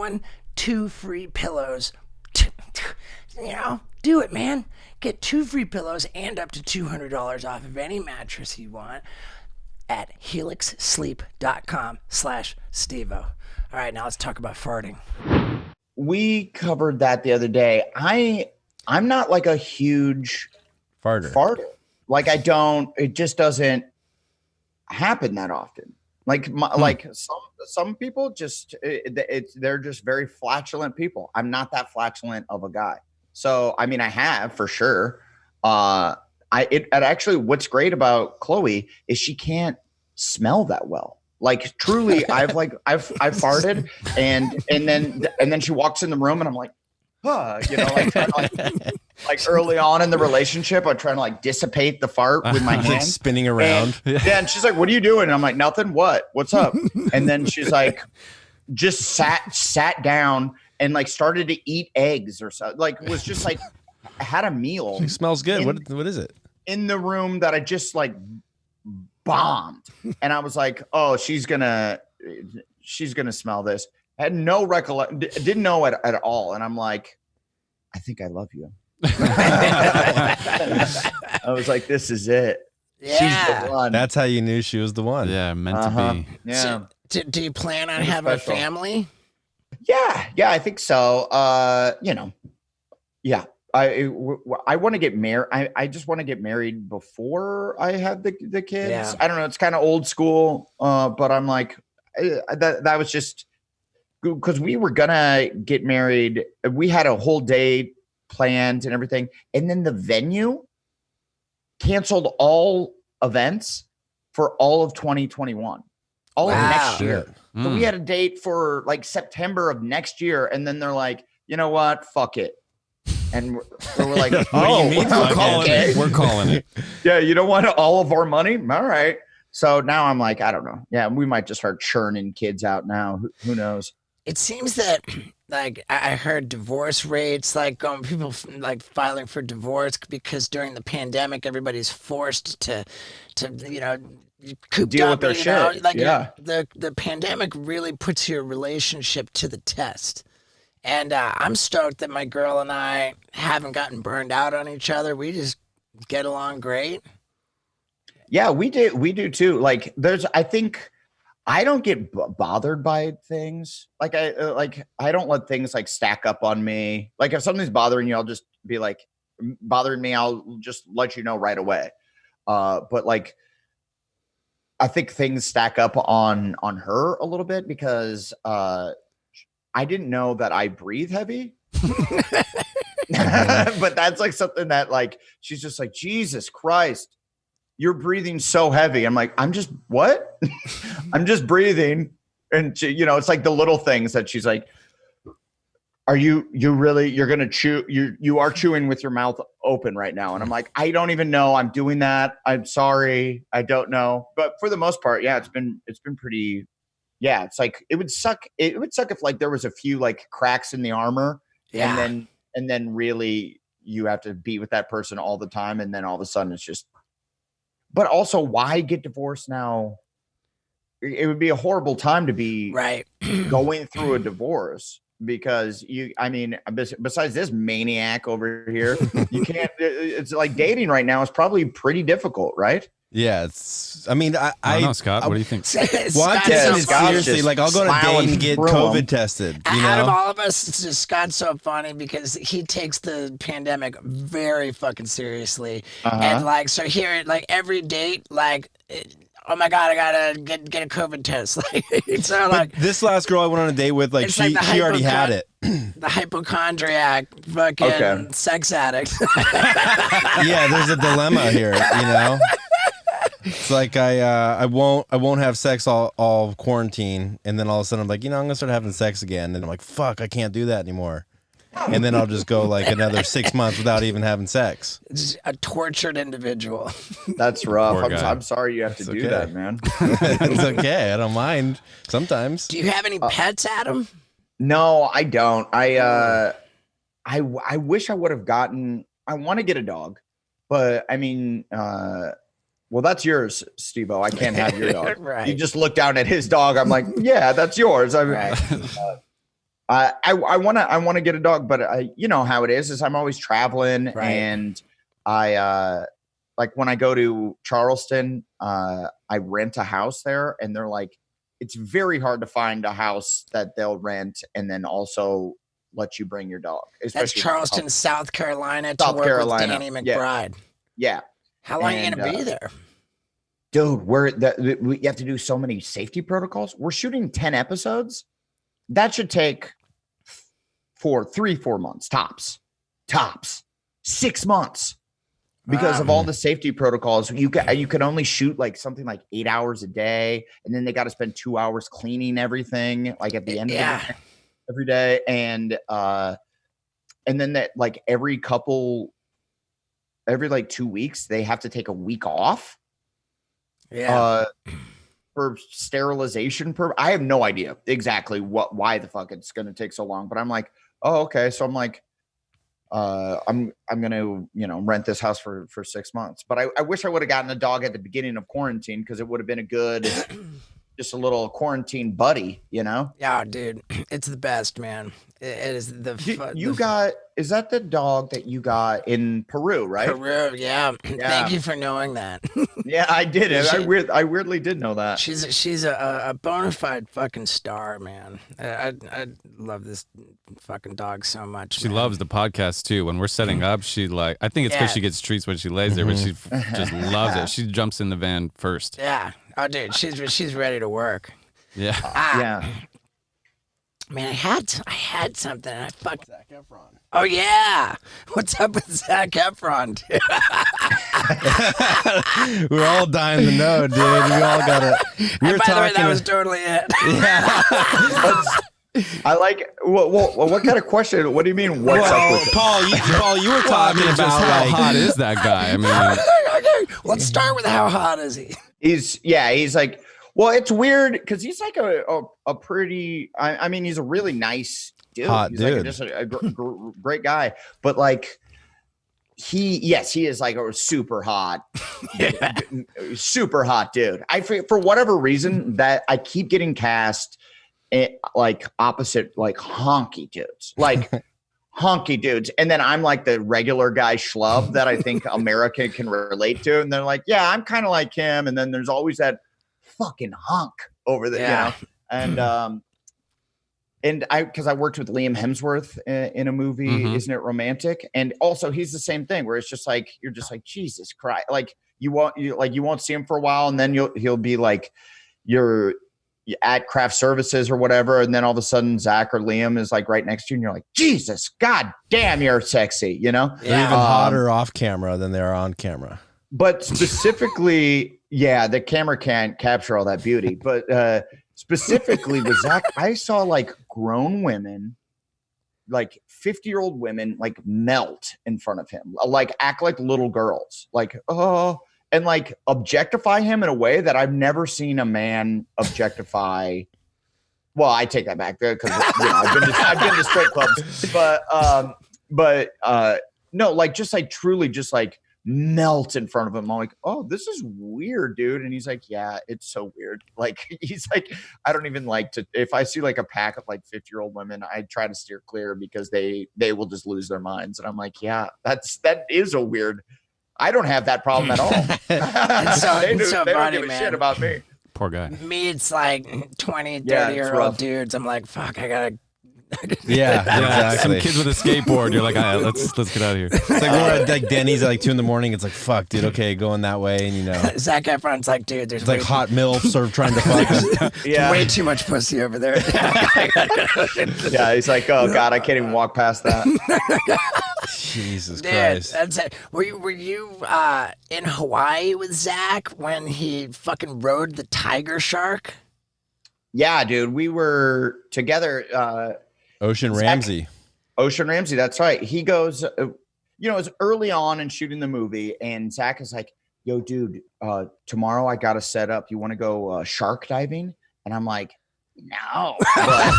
A: 2 free pillows. Do it, man. Get 2 free pillows and up to $200 off of any mattress you want at helixsleep.com/Stevo. All right, now let's talk about farting.
B: We covered that the other day. I'm not like a huge farter. Like it just doesn't happen that often. Like like some people just they're just very flatulent people. I'm not that flatulent of a guy. So I mean, I have for sure. It actually, what's great about Chloe is she can't smell that well. Like truly, I've farted and then she walks in the room and I'm like, like early on in the relationship, I'm trying to like dissipate the fart with my hand,
C: spinning around.
B: And she's like, "What are you doing?" And I'm like, "Nothing. What? What's up?" And then she's like, just sat down and like started to eat eggs or so. Like was just like had a meal.
C: It smells good. What is it?
B: In the room that I just like bombed. And I was like, oh, she's gonna smell this. I had no recollection, didn't know it at all. And I'm like, I think I love you. I was like, this is it.
A: Yeah.
B: She's the one.
C: That's how you knew she was the one.
D: Yeah, meant to be.
B: Yeah.
A: So, do you plan on having a family?
B: Yeah, I think so. Yeah. I want to get married. I just want to get married before I have the kids.
A: Yeah.
B: I don't know. It's kind of old school. But I'm like, that was just because we were gonna get married. We had a whole day planned and everything, and then the venue canceled all events for all of 2021, all of
A: Wow.
B: next year.
C: Shit.
B: So we had a date for like September of next year, and then they're like, you know what? Fuck it. And we're like,
D: What do you mean? We're calling
B: okay.
D: it. We're calling it.
B: Yeah, you don't want all of our money? All right. So now I'm like, I don't know. Yeah, we might just start churning kids out now. Who knows?
A: It seems that, like, I heard divorce rates, like, people like filing for divorce because during the pandemic, everybody's forced to cooped
B: Deal
A: up,
B: with their shit.
A: Like,
B: Yeah.
A: the pandemic really puts your relationship to the test. And I'm stoked that my girl and I haven't gotten burned out on each other. We just get along great.
B: Yeah, we do too. Like, I think I don't get bothered by things. Like I don't let things like stack up on me. Like if something's bothering you, I'll just be like, bothering me, I'll just let you know right away. But like, I think things stack up on her a little bit because I didn't know that I breathe heavy. But that's like something that like she's just like, Jesus Christ, you're breathing so heavy. I'm like, I'm just what? I'm just breathing. And she, it's like the little things that she's like, are you're gonna chew, you are chewing with your mouth open right now. And I'm like, I don't even know I'm doing that. I'm sorry. I don't know. But for the most part, yeah, it's been pretty. Yeah, it's like it would suck if like there was a few like cracks in the armor.
A: Yeah.
B: And then really you have to be with that person all the time, and then all of a sudden it's just. But also, why get divorced now? It would be a horrible time to be
A: Right.
B: going through a divorce because besides this maniac over here, you can't. It's like dating right now is probably pretty difficult, right?
C: Yeah, it's. I mean,
D: I don't know, Scott. What do you think?
C: Well, I'm taking it
B: Scott's
C: seriously.
B: just
C: Like, I'll go on a date
B: smiling
C: and get
B: through
C: COVID
B: 'em.
C: tested.
A: Out of all of us, it's just Scott's so funny because he takes the pandemic very fucking seriously. And like, so here, like every date, like, oh my God, I gotta get a COVID test. Like, so
C: But
A: like
C: this last girl I went on a date with, like,
A: It's
C: she
A: like the
C: already had it.
A: the hypochondriac fucking
B: Okay.
A: sex addict.
C: Yeah, there's a dilemma here, It's like I won't have sex all quarantine, and then all of a sudden I'm like, I'm gonna start having sex again, and I'm like, fuck, I can't do that anymore. And then I'll just go like another 6 months without even having sex.
A: Just a tortured individual.
B: That's rough.
D: Poor guy.
B: I'm sorry you have to do
C: okay.
B: that, man.
C: It's okay. I don't mind sometimes.
A: Do you have any pets, Adam?
B: No, I don't. I wish I would have gotten. I want to get a dog, but I mean, well, that's yours, Steve-O. I can't have your dog.
A: Right.
B: You just look down at his dog. I'm like, yeah, that's yours.
A: Right.
B: I want to get a dog, but you know how it is I'm always traveling,
A: Right.
B: and I like when I go to Charleston, I rent a house there, and they're like, it's very hard to find a house that they'll rent and then also let you bring your dog.
A: That's
B: especially-
A: Charleston, South Carolina, to
B: South
A: work
B: Carolina.
A: with Danny
B: Yeah.
A: McBride.
B: Yeah,
A: How long are you
B: And,
A: gonna be there?
B: dude, we have to do so many safety protocols. We're shooting 10 episodes. That should take 4 months tops 6 months because of all the safety protocols. You can only shoot like something like 8 hours a day, and then they got to spend 2 hours cleaning everything like at the end of the day, every day, and then that like every like 2 weeks they have to take a week off for sterilization. I have no idea exactly why the fuck it's going to take so long, but I'm like, oh, okay. So I'm like, I'm going to, rent this house for 6 months, but I wish I would have gotten a dog at the beginning of quarantine, because it would have been a good just a little quarantine buddy, you know?
A: Yeah, dude, it's the best, man. It is
B: Is that the dog that you got in Peru, right?
A: Peru, yeah. Thank you for knowing that.
B: Yeah, I did. I weirdly did know that.
A: She's a bona fide fucking star, man. I love this fucking dog so much.
D: She loves the podcast too. When we're setting up, she like, I think it's because she gets treats when she lays there, but she just loves it. She jumps in the van first.
A: Yeah. Oh, dude, she's ready to work.
D: Yeah.
B: Yeah.
A: Man, I had something. And I fucked
C: Zac Efron.
A: Oh yeah, what's up with Zac Efron? Dude?
C: We're all dying to know, dude. We all got it.
A: And by the way, that was totally it.
B: I like. What kind of question? What do you mean? What's up with it?
C: Paul, you were talking about
D: how hot is that guy? I mean,
A: Okay, let's start with how hot is he?
B: He's like. Well, it's weird because he's like a pretty. I mean, he's a really nice dude.
C: Hot
B: he's
C: dude.
B: Like just a great guy, but like he is like a super hot, super hot dude. For whatever reason that I keep getting cast like opposite like honky dudes, like honky dudes, and then I'm like the regular guy schlub that I think America can relate to, and they're like, yeah, I'm kind of like him, and then there's always that fucking hunk over there, you know, and because I worked with Liam Hemsworth in a movie, Isn't It Romantic? And also he's the same thing where it's just like you're just like Jesus Christ, like you won't see him for a while, and then he'll be like you're at craft services or whatever, and then all of a sudden Zach or Liam is like right next to you, and you're like, Jesus, God damn, you're sexy, you know?
C: They're even hotter off camera than they are on camera.
B: But specifically, yeah, the camera can't capture all that beauty. But specifically with Zach, I saw like grown women, like 50-year-old women, like melt in front of him, like act like little girls, like, oh, and like objectify him in a way that I've never seen a man objectify. Well, I take that back there because I've been to strip clubs, but no, like just like truly just like melt in front of him. I'm like, oh, this is weird, dude. And he's like, yeah, it's so weird. Like he's like, I don't even like to, if I see like a pack of like 50-year-old women, I try to steer clear because they will just lose their minds. And I'm like, yeah, that is a weird. I don't have that problem at all. They don't give a shit about me.
D: Poor guy.
A: Me, it's like 20, 30-year-old dudes. I'm like, fuck, I gotta.
C: Yeah, exactly.
D: Some kids with a skateboard. You're like, all right, let's get out of here.
C: It's like we're at like Denny's at like 2 a.m. It's like, fuck, dude. Okay, going that way, and you know,
A: Zac Efron's like, dude, there's
C: it's like hot milfs are trying to fuck.
A: Yeah, way too much pussy over there.
B: Yeah, he's like, oh god, I can't even walk past that.
C: Jesus Christ.
A: That's it. Were you in Hawaii with Zach when he fucking rode the tiger shark?
B: Yeah, dude, we were together.
C: Ocean Ramsey,
B: that's right. He goes, it's early on in shooting the movie, and Zach is like, yo, dude, tomorrow I got to set up. You want to go shark diving? And I'm like, no. But,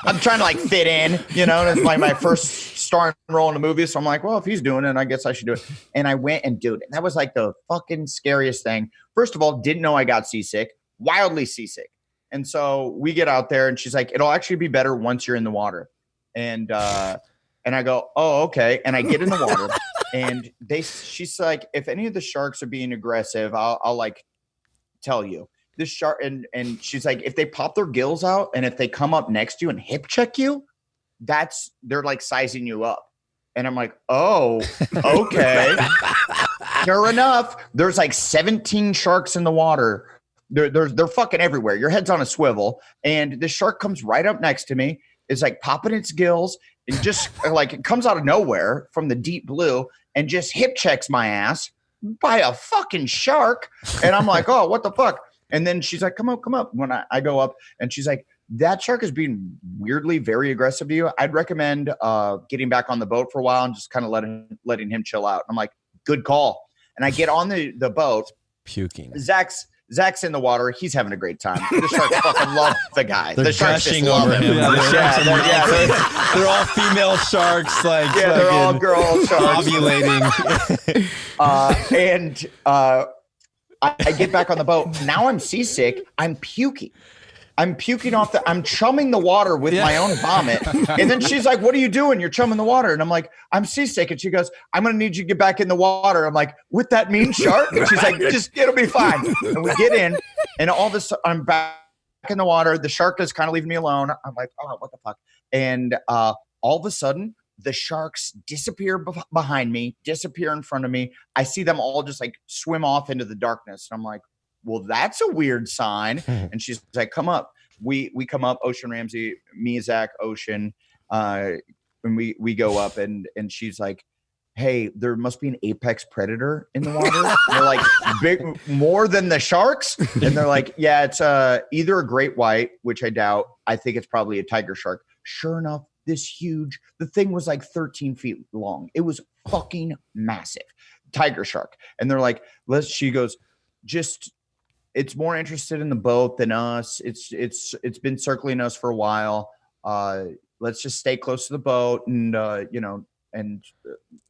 B: I'm trying to like fit in, and it's like my first starring role in a movie. So I'm like, well, if he's doing it, I guess I should do it. And I went, and dude, that was like the fucking scariest thing. First of all, didn't know I got seasick, wildly seasick. And so we get out there, and she's like, it'll actually be better once you're in the water. And I go, oh, okay. And I get in the water, and she's like, if any of the sharks are being aggressive, I'll like tell you. This shark, and she's like, if they pop their gills out and if they come up next to you and hip check you, they're like sizing you up. And I'm like, oh, okay. Sure enough, there's like 17 sharks in the water. They're fucking everywhere. Your head's on a swivel, and the shark comes right up next to me. It's like popping its gills, and just like it comes out of nowhere from the deep blue and just hip checks my ass by a fucking shark. And I'm like, oh, what the fuck? And then she's like, come up. When I go up, and she's like, that shark is being weirdly very aggressive to you. I'd recommend getting back on the boat for a while and just kind of letting him chill out. I'm like, good call. And I get on the boat.
C: Puking.
B: Zach's in the water. He's having a great time. The sharks fucking love the guy.
C: They're
B: the sharks
C: gushing
B: just love
C: over him. They're all female sharks. Like
B: they're all girl sharks.
C: Ovulating.
B: I get back on the boat. Now I'm seasick. I'm puking. I'm chumming the water with my own vomit. And then she's like, what are you doing? You're chumming the water. And I'm like, I'm seasick. And she goes, I'm going to need you to get back in the water. I'm like, with that mean shark? And she's like, it'll be fine. And we get in, and all this, I'm back in the water. The shark is kind of leaving me alone. I'm like, oh, what the fuck? And all of a sudden, the sharks disappear behind me, disappear in front of me. I see them all just like swim off into the darkness. And I'm like, well, that's a weird sign. And she's like, come up. We come up, Ocean Ramsey, me, Zach, Ocean. And we go up, and she's like, hey, there must be an apex predator in the water. They're like, big, more than the sharks. And they're like, yeah, it's either a great white, which I doubt. I think it's probably a tiger shark. Sure enough, the thing was like 13 feet long. It was fucking massive. Tiger shark. And they're like, she goes, it's more interested in the boat than us. It's been circling us for a while. Let's just stay close to the boat and and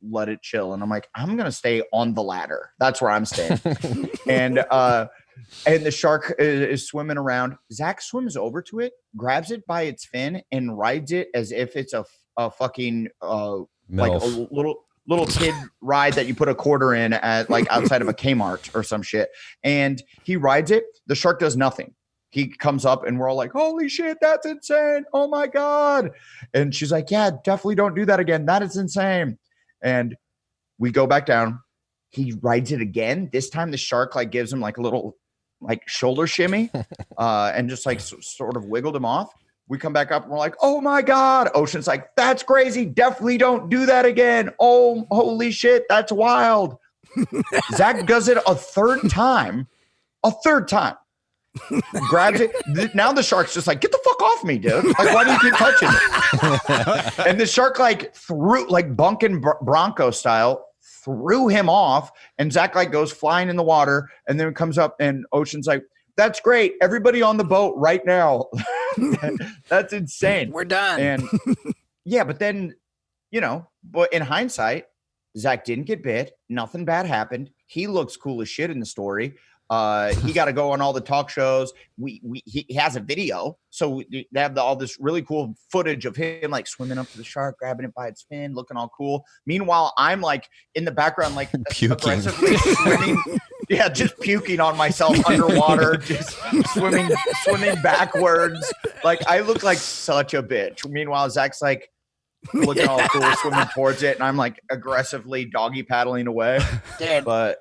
B: let it chill. And I'm like, I'm gonna stay on the ladder. That's where I'm staying. and the shark is swimming around. Zach swims over to it, grabs it by its fin, and rides it as if it's a fucking like a little kid ride that you put a quarter in at like outside of a Kmart or some shit. And he rides it. The shark does nothing. He comes up, and we're all like, holy shit, that's insane. Oh my God. And she's like, yeah, definitely don't do that again. That is insane. And we go back down. He rides it again. This time the shark like gives him like a little like shoulder shimmy and just like sort of wiggled him off. We come back up and we're like, oh my God. Ocean's like, that's crazy. Definitely don't do that again. Oh, holy shit. That's wild. Zach does it a third time. Grabs it. Now the shark's just like, get the fuck off me, dude. Like, why do you keep touching it? And the shark like threw, like bunking Bronco style, threw him off. And Zach like goes flying in the water, and then comes up, and Ocean's like, that's great. Everybody on the boat right now. That's insane.
A: We're done.
B: And yeah, but then, but in hindsight, Zach didn't get bit. Nothing bad happened. He looks cool as shit in the story. He got to go on all the talk shows. He has a video. So they have all this really cool footage of him like swimming up to the shark, grabbing it by its fin, looking all cool. Meanwhile, I'm like in the background, like aggressively swimming. Yeah, just puking on myself underwater, just swimming backwards. Like I look like such a bitch. Meanwhile, Zach's like looking all cool, swimming towards it, and I'm like aggressively doggy paddling away.
A: Dude,
B: but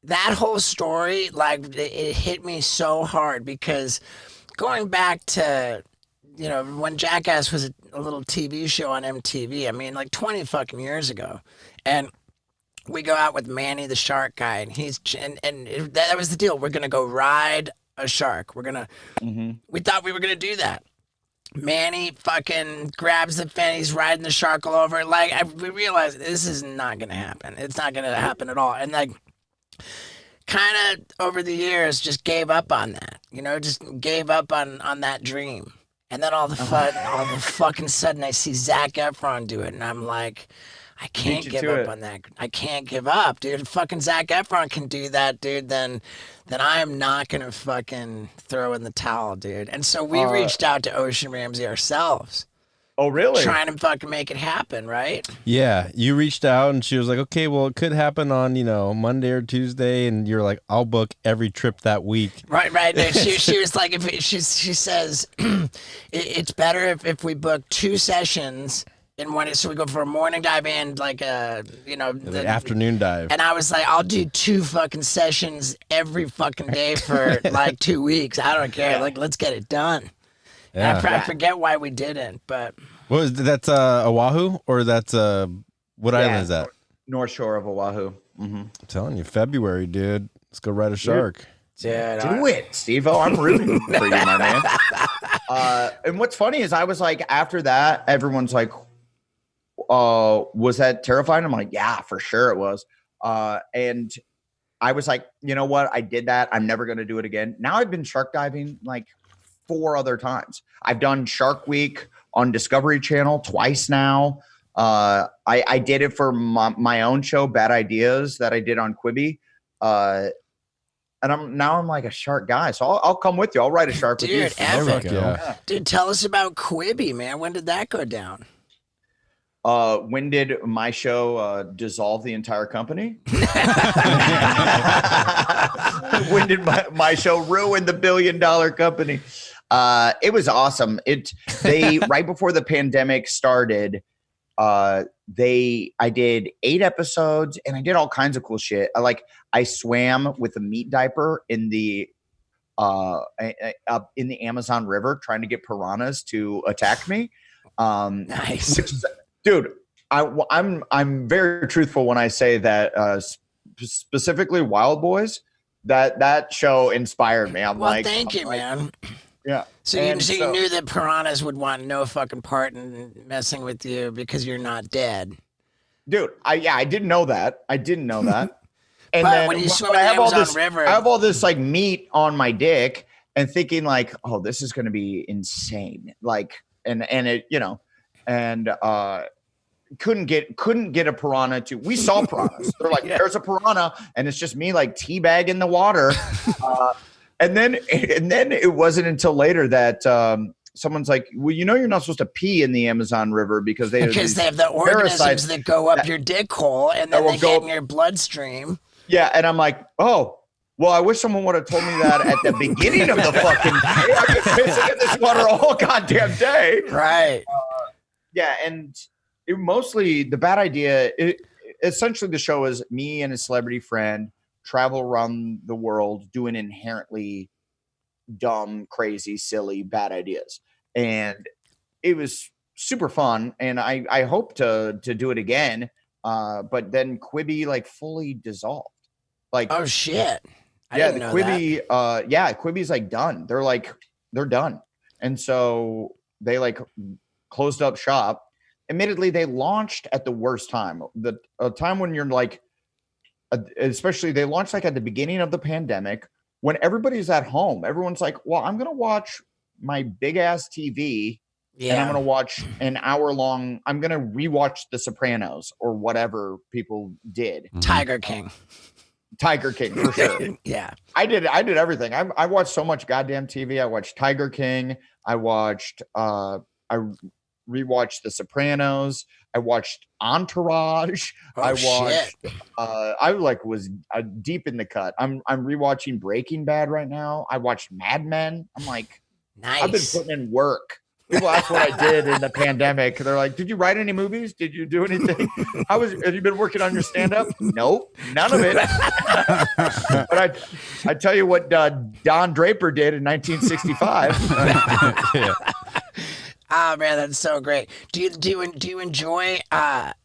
A: that whole story, like it hit me so hard because going back to, when Jackass was a little TV show on MTV, I mean, like 20 fucking years ago. And we go out with Manny, the shark guy, and that was the deal. We're going to go ride a shark. We thought we were going to do that. Manny fucking grabs the fin. He's riding the shark all over. Like, we realized this is not going to happen. It's not going to happen at all. And like, kind of over the years, just gave up on that. Just gave up on that dream. And then all of a fucking sudden, I see Zac Efron do it, and I'm like, I can't give up on that. I can't give up, dude. If fucking Zac Efron can do that, dude, then I am not gonna fucking throw in the towel, dude. And so we reached out to Ocean Ramsey ourselves.
B: Oh, really?
A: Trying to fucking make it happen, right?
C: Yeah, you reached out, and she was like, okay, well, it could happen on, Monday or Tuesday, and you're like, I'll book every trip that week.
A: Right. She was like, she says, it's better if we book 2 sessions in one, so we go for a morning dive and like the
C: afternoon dive.
A: And I was like, I'll do 2 fucking sessions every fucking day for like 2 weeks. I don't care. Like, let's get it done. Yeah. I forget why we didn't, but
C: what was that's Oahu, or that's what island is that?
B: North Shore of Oahu.
C: Mm-hmm. I'm telling you, February, dude. Let's go ride a shark.
A: Dude,
B: do it, Steve-O. I'm rooting for you, my man. And what's funny is I was like, after that, everyone's like, was that terrifying? I'm like, yeah, for sure it was. And I was like, you know what? I did that. I'm never going to do it again. Now I've been shark diving like 4 other times. I've done Shark Week on Discovery Channel twice now. I did it for my own show, Bad Ideas, that I did on Quibi. I'm like a shark guy. So I'll come with you. I'll ride a shark with you.
A: Dude, epic.
C: Yeah.
A: Dude, tell us about Quibi, man. When did that go down?
B: When did my show dissolve the entire company? When did my show ruin the $1 billion company? It was awesome. They right before the pandemic started, I did 8 episodes and I did all kinds of cool shit. I swam with a meat diaper in the Amazon River trying to get piranhas to attack me.
A: Nice.
B: Dude, I'm very truthful when I say that specifically Wild Boys, that show inspired me.
A: Thank you, man.
B: Yeah.
A: So you knew that piranhas would want no fucking part in messing with you because you're not dead.
B: Dude, I didn't know that. And
A: but
B: then
A: when you swim in the Amazon River,
B: I have all this like meat on my dick and thinking like, oh, this is going to be insane. Like, and it, couldn't get a piranha to. We saw piranhas. They're like, there's a piranha, and it's just me like teabagging the water. And then it wasn't until later that someone's like, well, you're not supposed to pee in the Amazon River because they have
A: the organisms that go up your dick hole and then they get in your bloodstream.
B: Yeah, and I'm like, oh. Well, I wish someone would have told me that at the beginning of the fucking day. I've been pissing in this water all goddamn day.
A: Right.
B: Yeah, and it mostly the bad idea. Essentially, the show is me and a celebrity friend travel around the world doing inherently dumb, crazy, silly, bad ideas, and it was super fun. And I hope to do it again. But then Quibi like fully dissolved. Like, oh
A: shit.
B: Quibi's like done. They're done. And so they like closed up shop. Admittedly, they launched at the worst time. The time when you're like, especially they launched like at the beginning of the pandemic when everybody's at home. Everyone's like, well, I'm going to watch my big ass TV and I'm going to watch an hour long. I'm going to rewatch The Sopranos or whatever people did.
A: Tiger King
B: for sure.
A: Yeah.
B: I did everything. I watched so much goddamn TV. I watched Tiger King. I watched, I rewatched The Sopranos. I watched Entourage. I was deep in the cut. I'm rewatching Breaking Bad right now. I watched Mad Men. I'm like, nice. I've been putting in work. People ask what I did in the pandemic. They're like, did you write any movies? Did you do anything? Have you been working on your stand-up? Nope, none of it. But I tell you what Don Draper did in 1965.
A: Yeah. Oh man, that's so great. Do you enjoy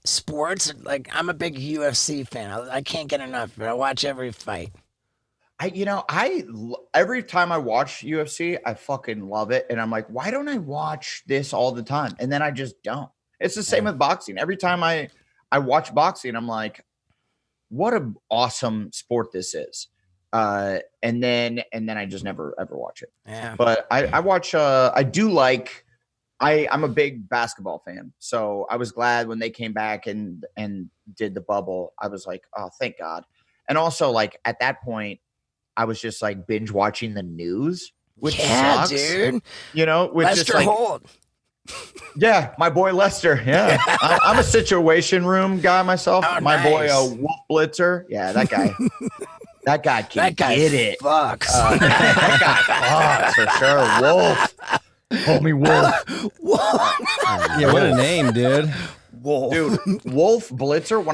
A: sports? Like, I'm a big UFC fan. I can't get enough, but I watch every fight.
B: Every time I watch UFC, I fucking love it. And I'm like, why don't I watch this all the time? And then I just don't. It's the same with boxing. Every time I watch boxing, I'm like, what an awesome sport this is. And then I just never ever watch it.
A: Yeah.
B: But I watch, I'm a big basketball fan. So I was glad when they came back and did the bubble. I was like, oh, thank God. And also like at that point, I was just like binge watching the news, which sucks, dude. Which
A: Lester
B: just like,
A: Holt.
B: Yeah, my boy Lester. Yeah, I'm a Situation Room guy myself.
A: Oh,
B: my
A: nice.
B: boy Wolf Blitzer. Yeah, that guy. That guy can get it.
A: Fucks.
B: That guy fucks for sure. Wolf. Homie Wolf.
C: Yeah, what a name, dude.
A: Wolf.
B: Dude, Wolf Blitzer.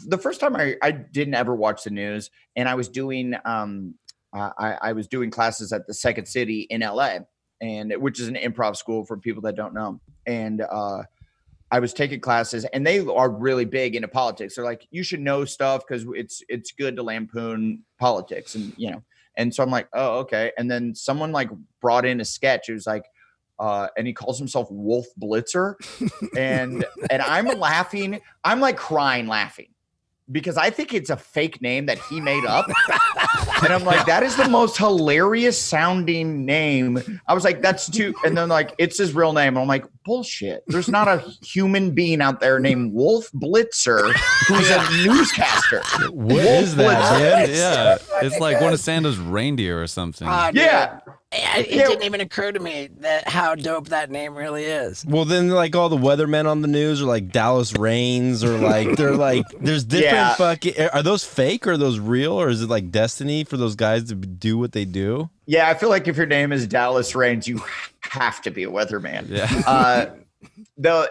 B: The first time I didn't ever watch the news, and I was doing I was doing classes at the Second City in LA, which is an improv school for people that don't know. And I was taking classes, and they are really big into politics. They're like, you should know stuff because it's good to lampoon politics, and so I'm like, oh, okay. And then someone like brought in a sketch. It was like, and he calls himself Wolf Blitzer, and I'm laughing. I'm like crying laughing because I think it's a fake name that he made up. And I'm like, that is the most hilarious sounding name. I was like, that's too. And then like, it's his real name. And I'm like, bullshit. There's not a human being out there named Wolf Blitzer who's a newscaster.
C: What is that, man?
D: Yeah, it's like one of Santa's reindeer or something.
B: Yeah.
A: It didn't even occur to me that how dope that name really is.
C: Well, then, like, all the weathermen on the news are like Dallas Rains, or like they're like, there's different fucking. Are those fake or are those real, or is it like destiny for those guys to do what they do?
B: Yeah, I feel like if your name is Dallas Rains, you have to be a weatherman.
D: Yeah.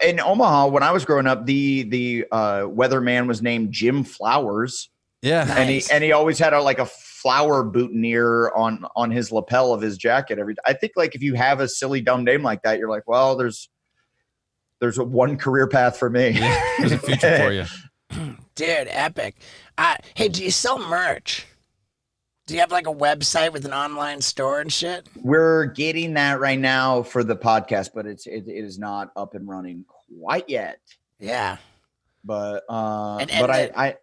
B: In Omaha, when I was growing up, the weatherman was named Jim Flowers.
C: Yeah,
A: Nice.
B: and he always had a flower boutonniere on his lapel of his jacket. I think like if you have a silly dumb name like that, you're like, well, there's a one career path for me.
D: Yeah, there's a future for you.
A: Dude, epic. Hey, do you sell merch? Do you have like a website with an online store and shit?
B: We're getting that right now for the podcast, but it is not up and running quite yet.
A: Yeah.
B: But
A: And
B: I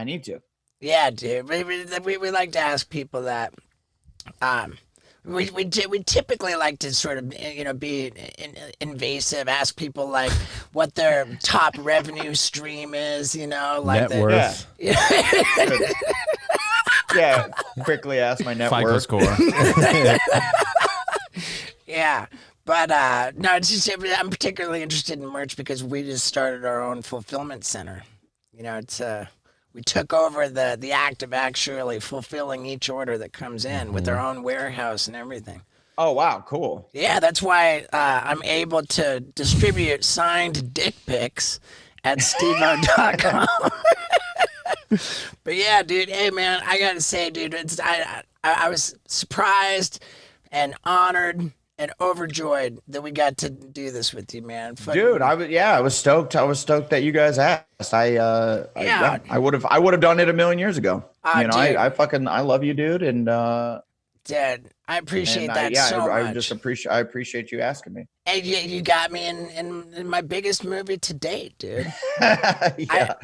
B: need to.
A: Yeah, dude. We like to ask people that. We typically like to sort of be invasive. Ask people like what their top revenue stream is. Like
C: net worth.
B: Yeah, quickly ask my net
D: FICO
B: worth.
D: score.
A: Yeah. But no, it's just I'm particularly interested in merch because we just started our own fulfillment center. It's we took over the act of actually fulfilling each order that comes in with our own warehouse and everything.
B: Oh wow, cool.
A: Yeah, that's why I'm able to distribute signed dick pics at stevo.com. But yeah, dude, hey man, I gotta say, dude, I was surprised and honored and overjoyed that we got to do this with you, man.
B: Dude, I was stoked. I was stoked that you guys asked. I would have done it a million years ago.
A: Dude.
B: I love you, dude, and
A: Dad, I appreciate that so much.
B: I appreciate you asking me.
A: And you got me in my biggest movie to date, dude.
B: Yeah.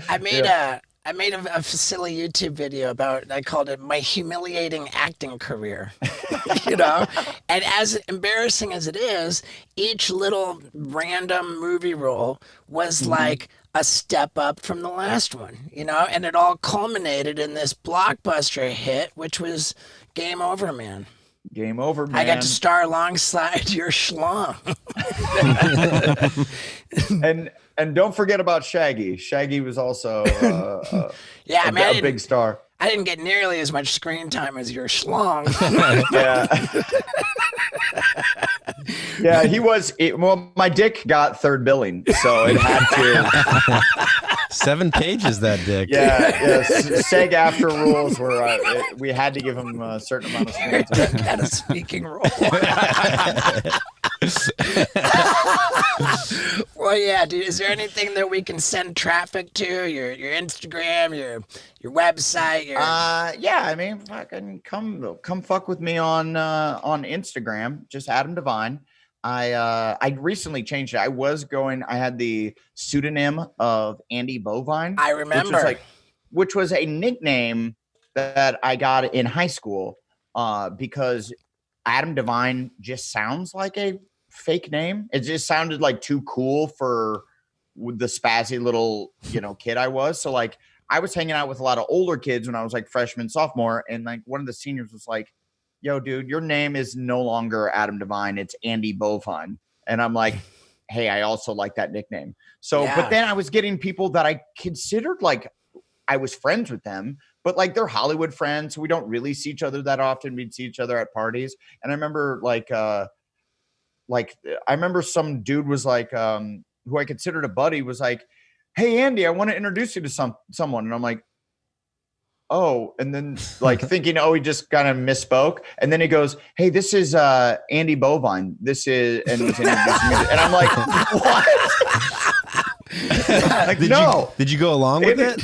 A: I made a silly YouTube video I called it My Humiliating Acting Career, and as embarrassing as it is, each little random movie role was like a step up from the last one, and it all culminated in this blockbuster hit, which was Game Over, Man.
B: Game over, man.
A: I got to star alongside your schlong.
B: And don't forget about Shaggy. Shaggy was also a big star.
A: I didn't get nearly as much screen time as your schlong.
B: Yeah, he was. Well, my dick got third billing, so it had to.
C: 7 pages, that dick.
B: Yeah. SAG after rules were we had to give him a certain amount of screen time.
A: Had a speaking role. Well, yeah, dude. Is there anything that we can send traffic to? Your Instagram, your website.
B: Yeah. I mean, fucking come fuck with me on Instagram. Just Adam Devine. I recently changed it. I had the pseudonym of Andy Bovine.
A: I remember.
B: Which was a nickname that I got in high school because Adam Devine just sounds like a fake name. It just sounded like too cool for the spazzy little, kid I was. So like I was hanging out with a lot of older kids when I was like freshman, sophomore. And like one of the seniors was like, yo, dude, your name is no longer Adam Devine. It's Andy Bovine. And I'm like, hey, I also like that nickname. So,
A: Yeah.
B: But then I was getting people that I considered like I was friends with them, but like they're Hollywood friends. So we don't really see each other that often. We'd see each other at parties. And I remember I remember some dude was like, who I considered a buddy was like, hey, Andy, I want to introduce you to someone. And I'm like, oh, and then like thinking, he just kind of misspoke. And then he goes, hey, this is Andy Bovine. And he's introducing me. And I'm like, what? Like,
C: Did you go along with it?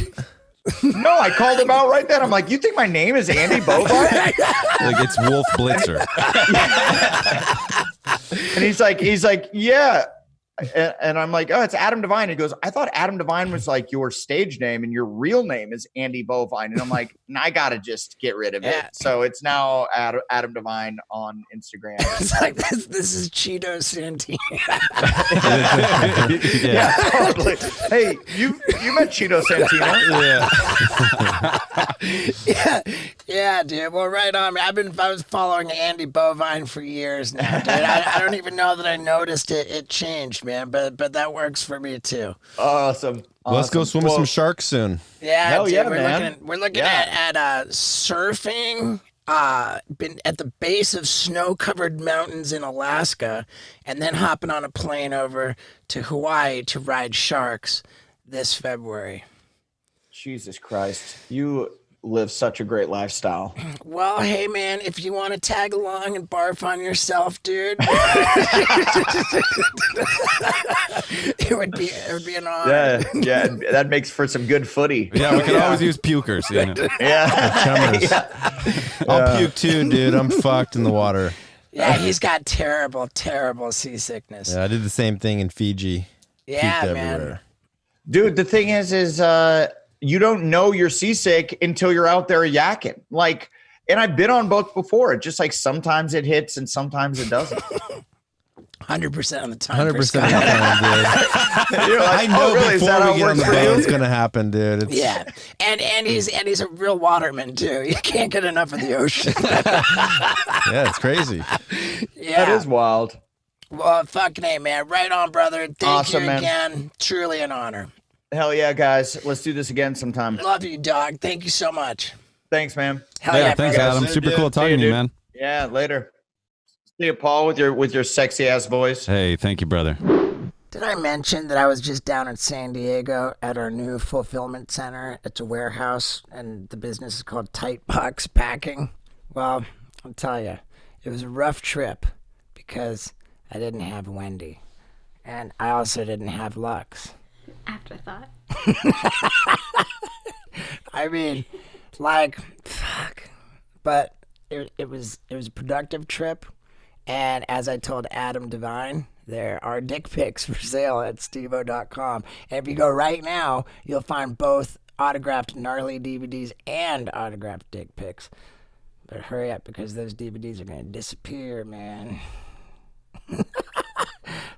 B: No, I called him out right then. I'm like, you think my name is Andy Bovine?
D: Like it's Wolf Blitzer.
B: And he's like, yeah. And I'm like, oh, it's Adam Devine. He goes, I thought Adam Devine was like your stage name and your real name is Andy Bovine. And I'm like, I got to just get rid of it. So it's now Adam Devine on Instagram.
A: It's like, this is Cheeto Santino.
B: Yeah, totally. Hey, you met Cheeto Santino.
A: Yeah, dude. Well, right on. I was following Andy Bovine for years now, dude. I don't even know that I noticed it changed, man. But that works for me too.
B: Awesome.
C: Well, let's go swim with some sharks soon.
A: Yeah,
B: hell
A: dude,
B: yeah,
A: we're
B: man.
A: looking at surfing. Been at the base of snow-covered mountains in Alaska, and then hopping on a plane over to Hawaii to ride sharks this February.
B: Jesus Christ. You live such a great lifestyle.
A: Well, hey man, if you want to tag along and barf on yourself, dude, it would be an honor.
B: Yeah, that makes for some good footy.
D: Yeah, we can always use pukers. You know?
C: I'll puke too, dude. I'm fucked in the water.
A: Yeah, he's got terrible seasickness.
C: Yeah, I did the same thing in Fiji.
A: Yeah,
C: Puked
A: man.
C: everywhere.
B: Dude, the thing is you don't know you're seasick until you're out there yakking. Like, and I've been on boats before. It's just like sometimes it hits and sometimes it doesn't.
A: 100% of the time.
C: 100% of the time, dude.
B: You're like,
C: I know
B: really? Is that
C: before
B: how
C: we
B: it
C: get on
B: works
C: the
B: for
C: boat,
B: you?
C: it's gonna happen, dude. It's,
A: Yeah, and he's a real waterman too. You can't get enough of the ocean.
C: yeah, it's crazy.
A: Yeah,
B: That is wild.
A: well, fucking A, man. Right on, brother. Thank
B: Awesome,
A: you
B: man.
A: again. Truly an honor.
B: Hell yeah, guys. Let's do this again sometime.
A: Love you, dog. Thank you so much.
B: Thanks, man.
A: Hell
D: Yeah,
A: yeah,
D: thanks,
A: brother.
D: Adam.
B: guys.
D: Super
B: See
D: cool
B: you,
D: talking to you,
B: dude.
D: man.
B: Yeah, later. See you, Paul, with your sexy ass voice.
D: Hey, thank you, brother.
A: Did I mention that I was just down in San Diego at our new fulfillment center? It's a warehouse, and the business is called Tight Box Packing. Well, I'll tell you, it was a rough trip because I didn't have Wendy, and I also didn't have Lux.
E: Afterthought.
A: I mean, like, fuck. But it was a productive trip, and as I told Adam Devine, there are dick pics for sale at stevo.com. And if you go right now, you'll find both autographed gnarly DVDs and autographed dick pics. But hurry up, because those DVDs are going to disappear, man.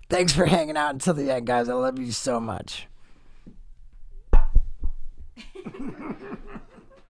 A: Thanks for hanging out until the end, guys. I love you so much.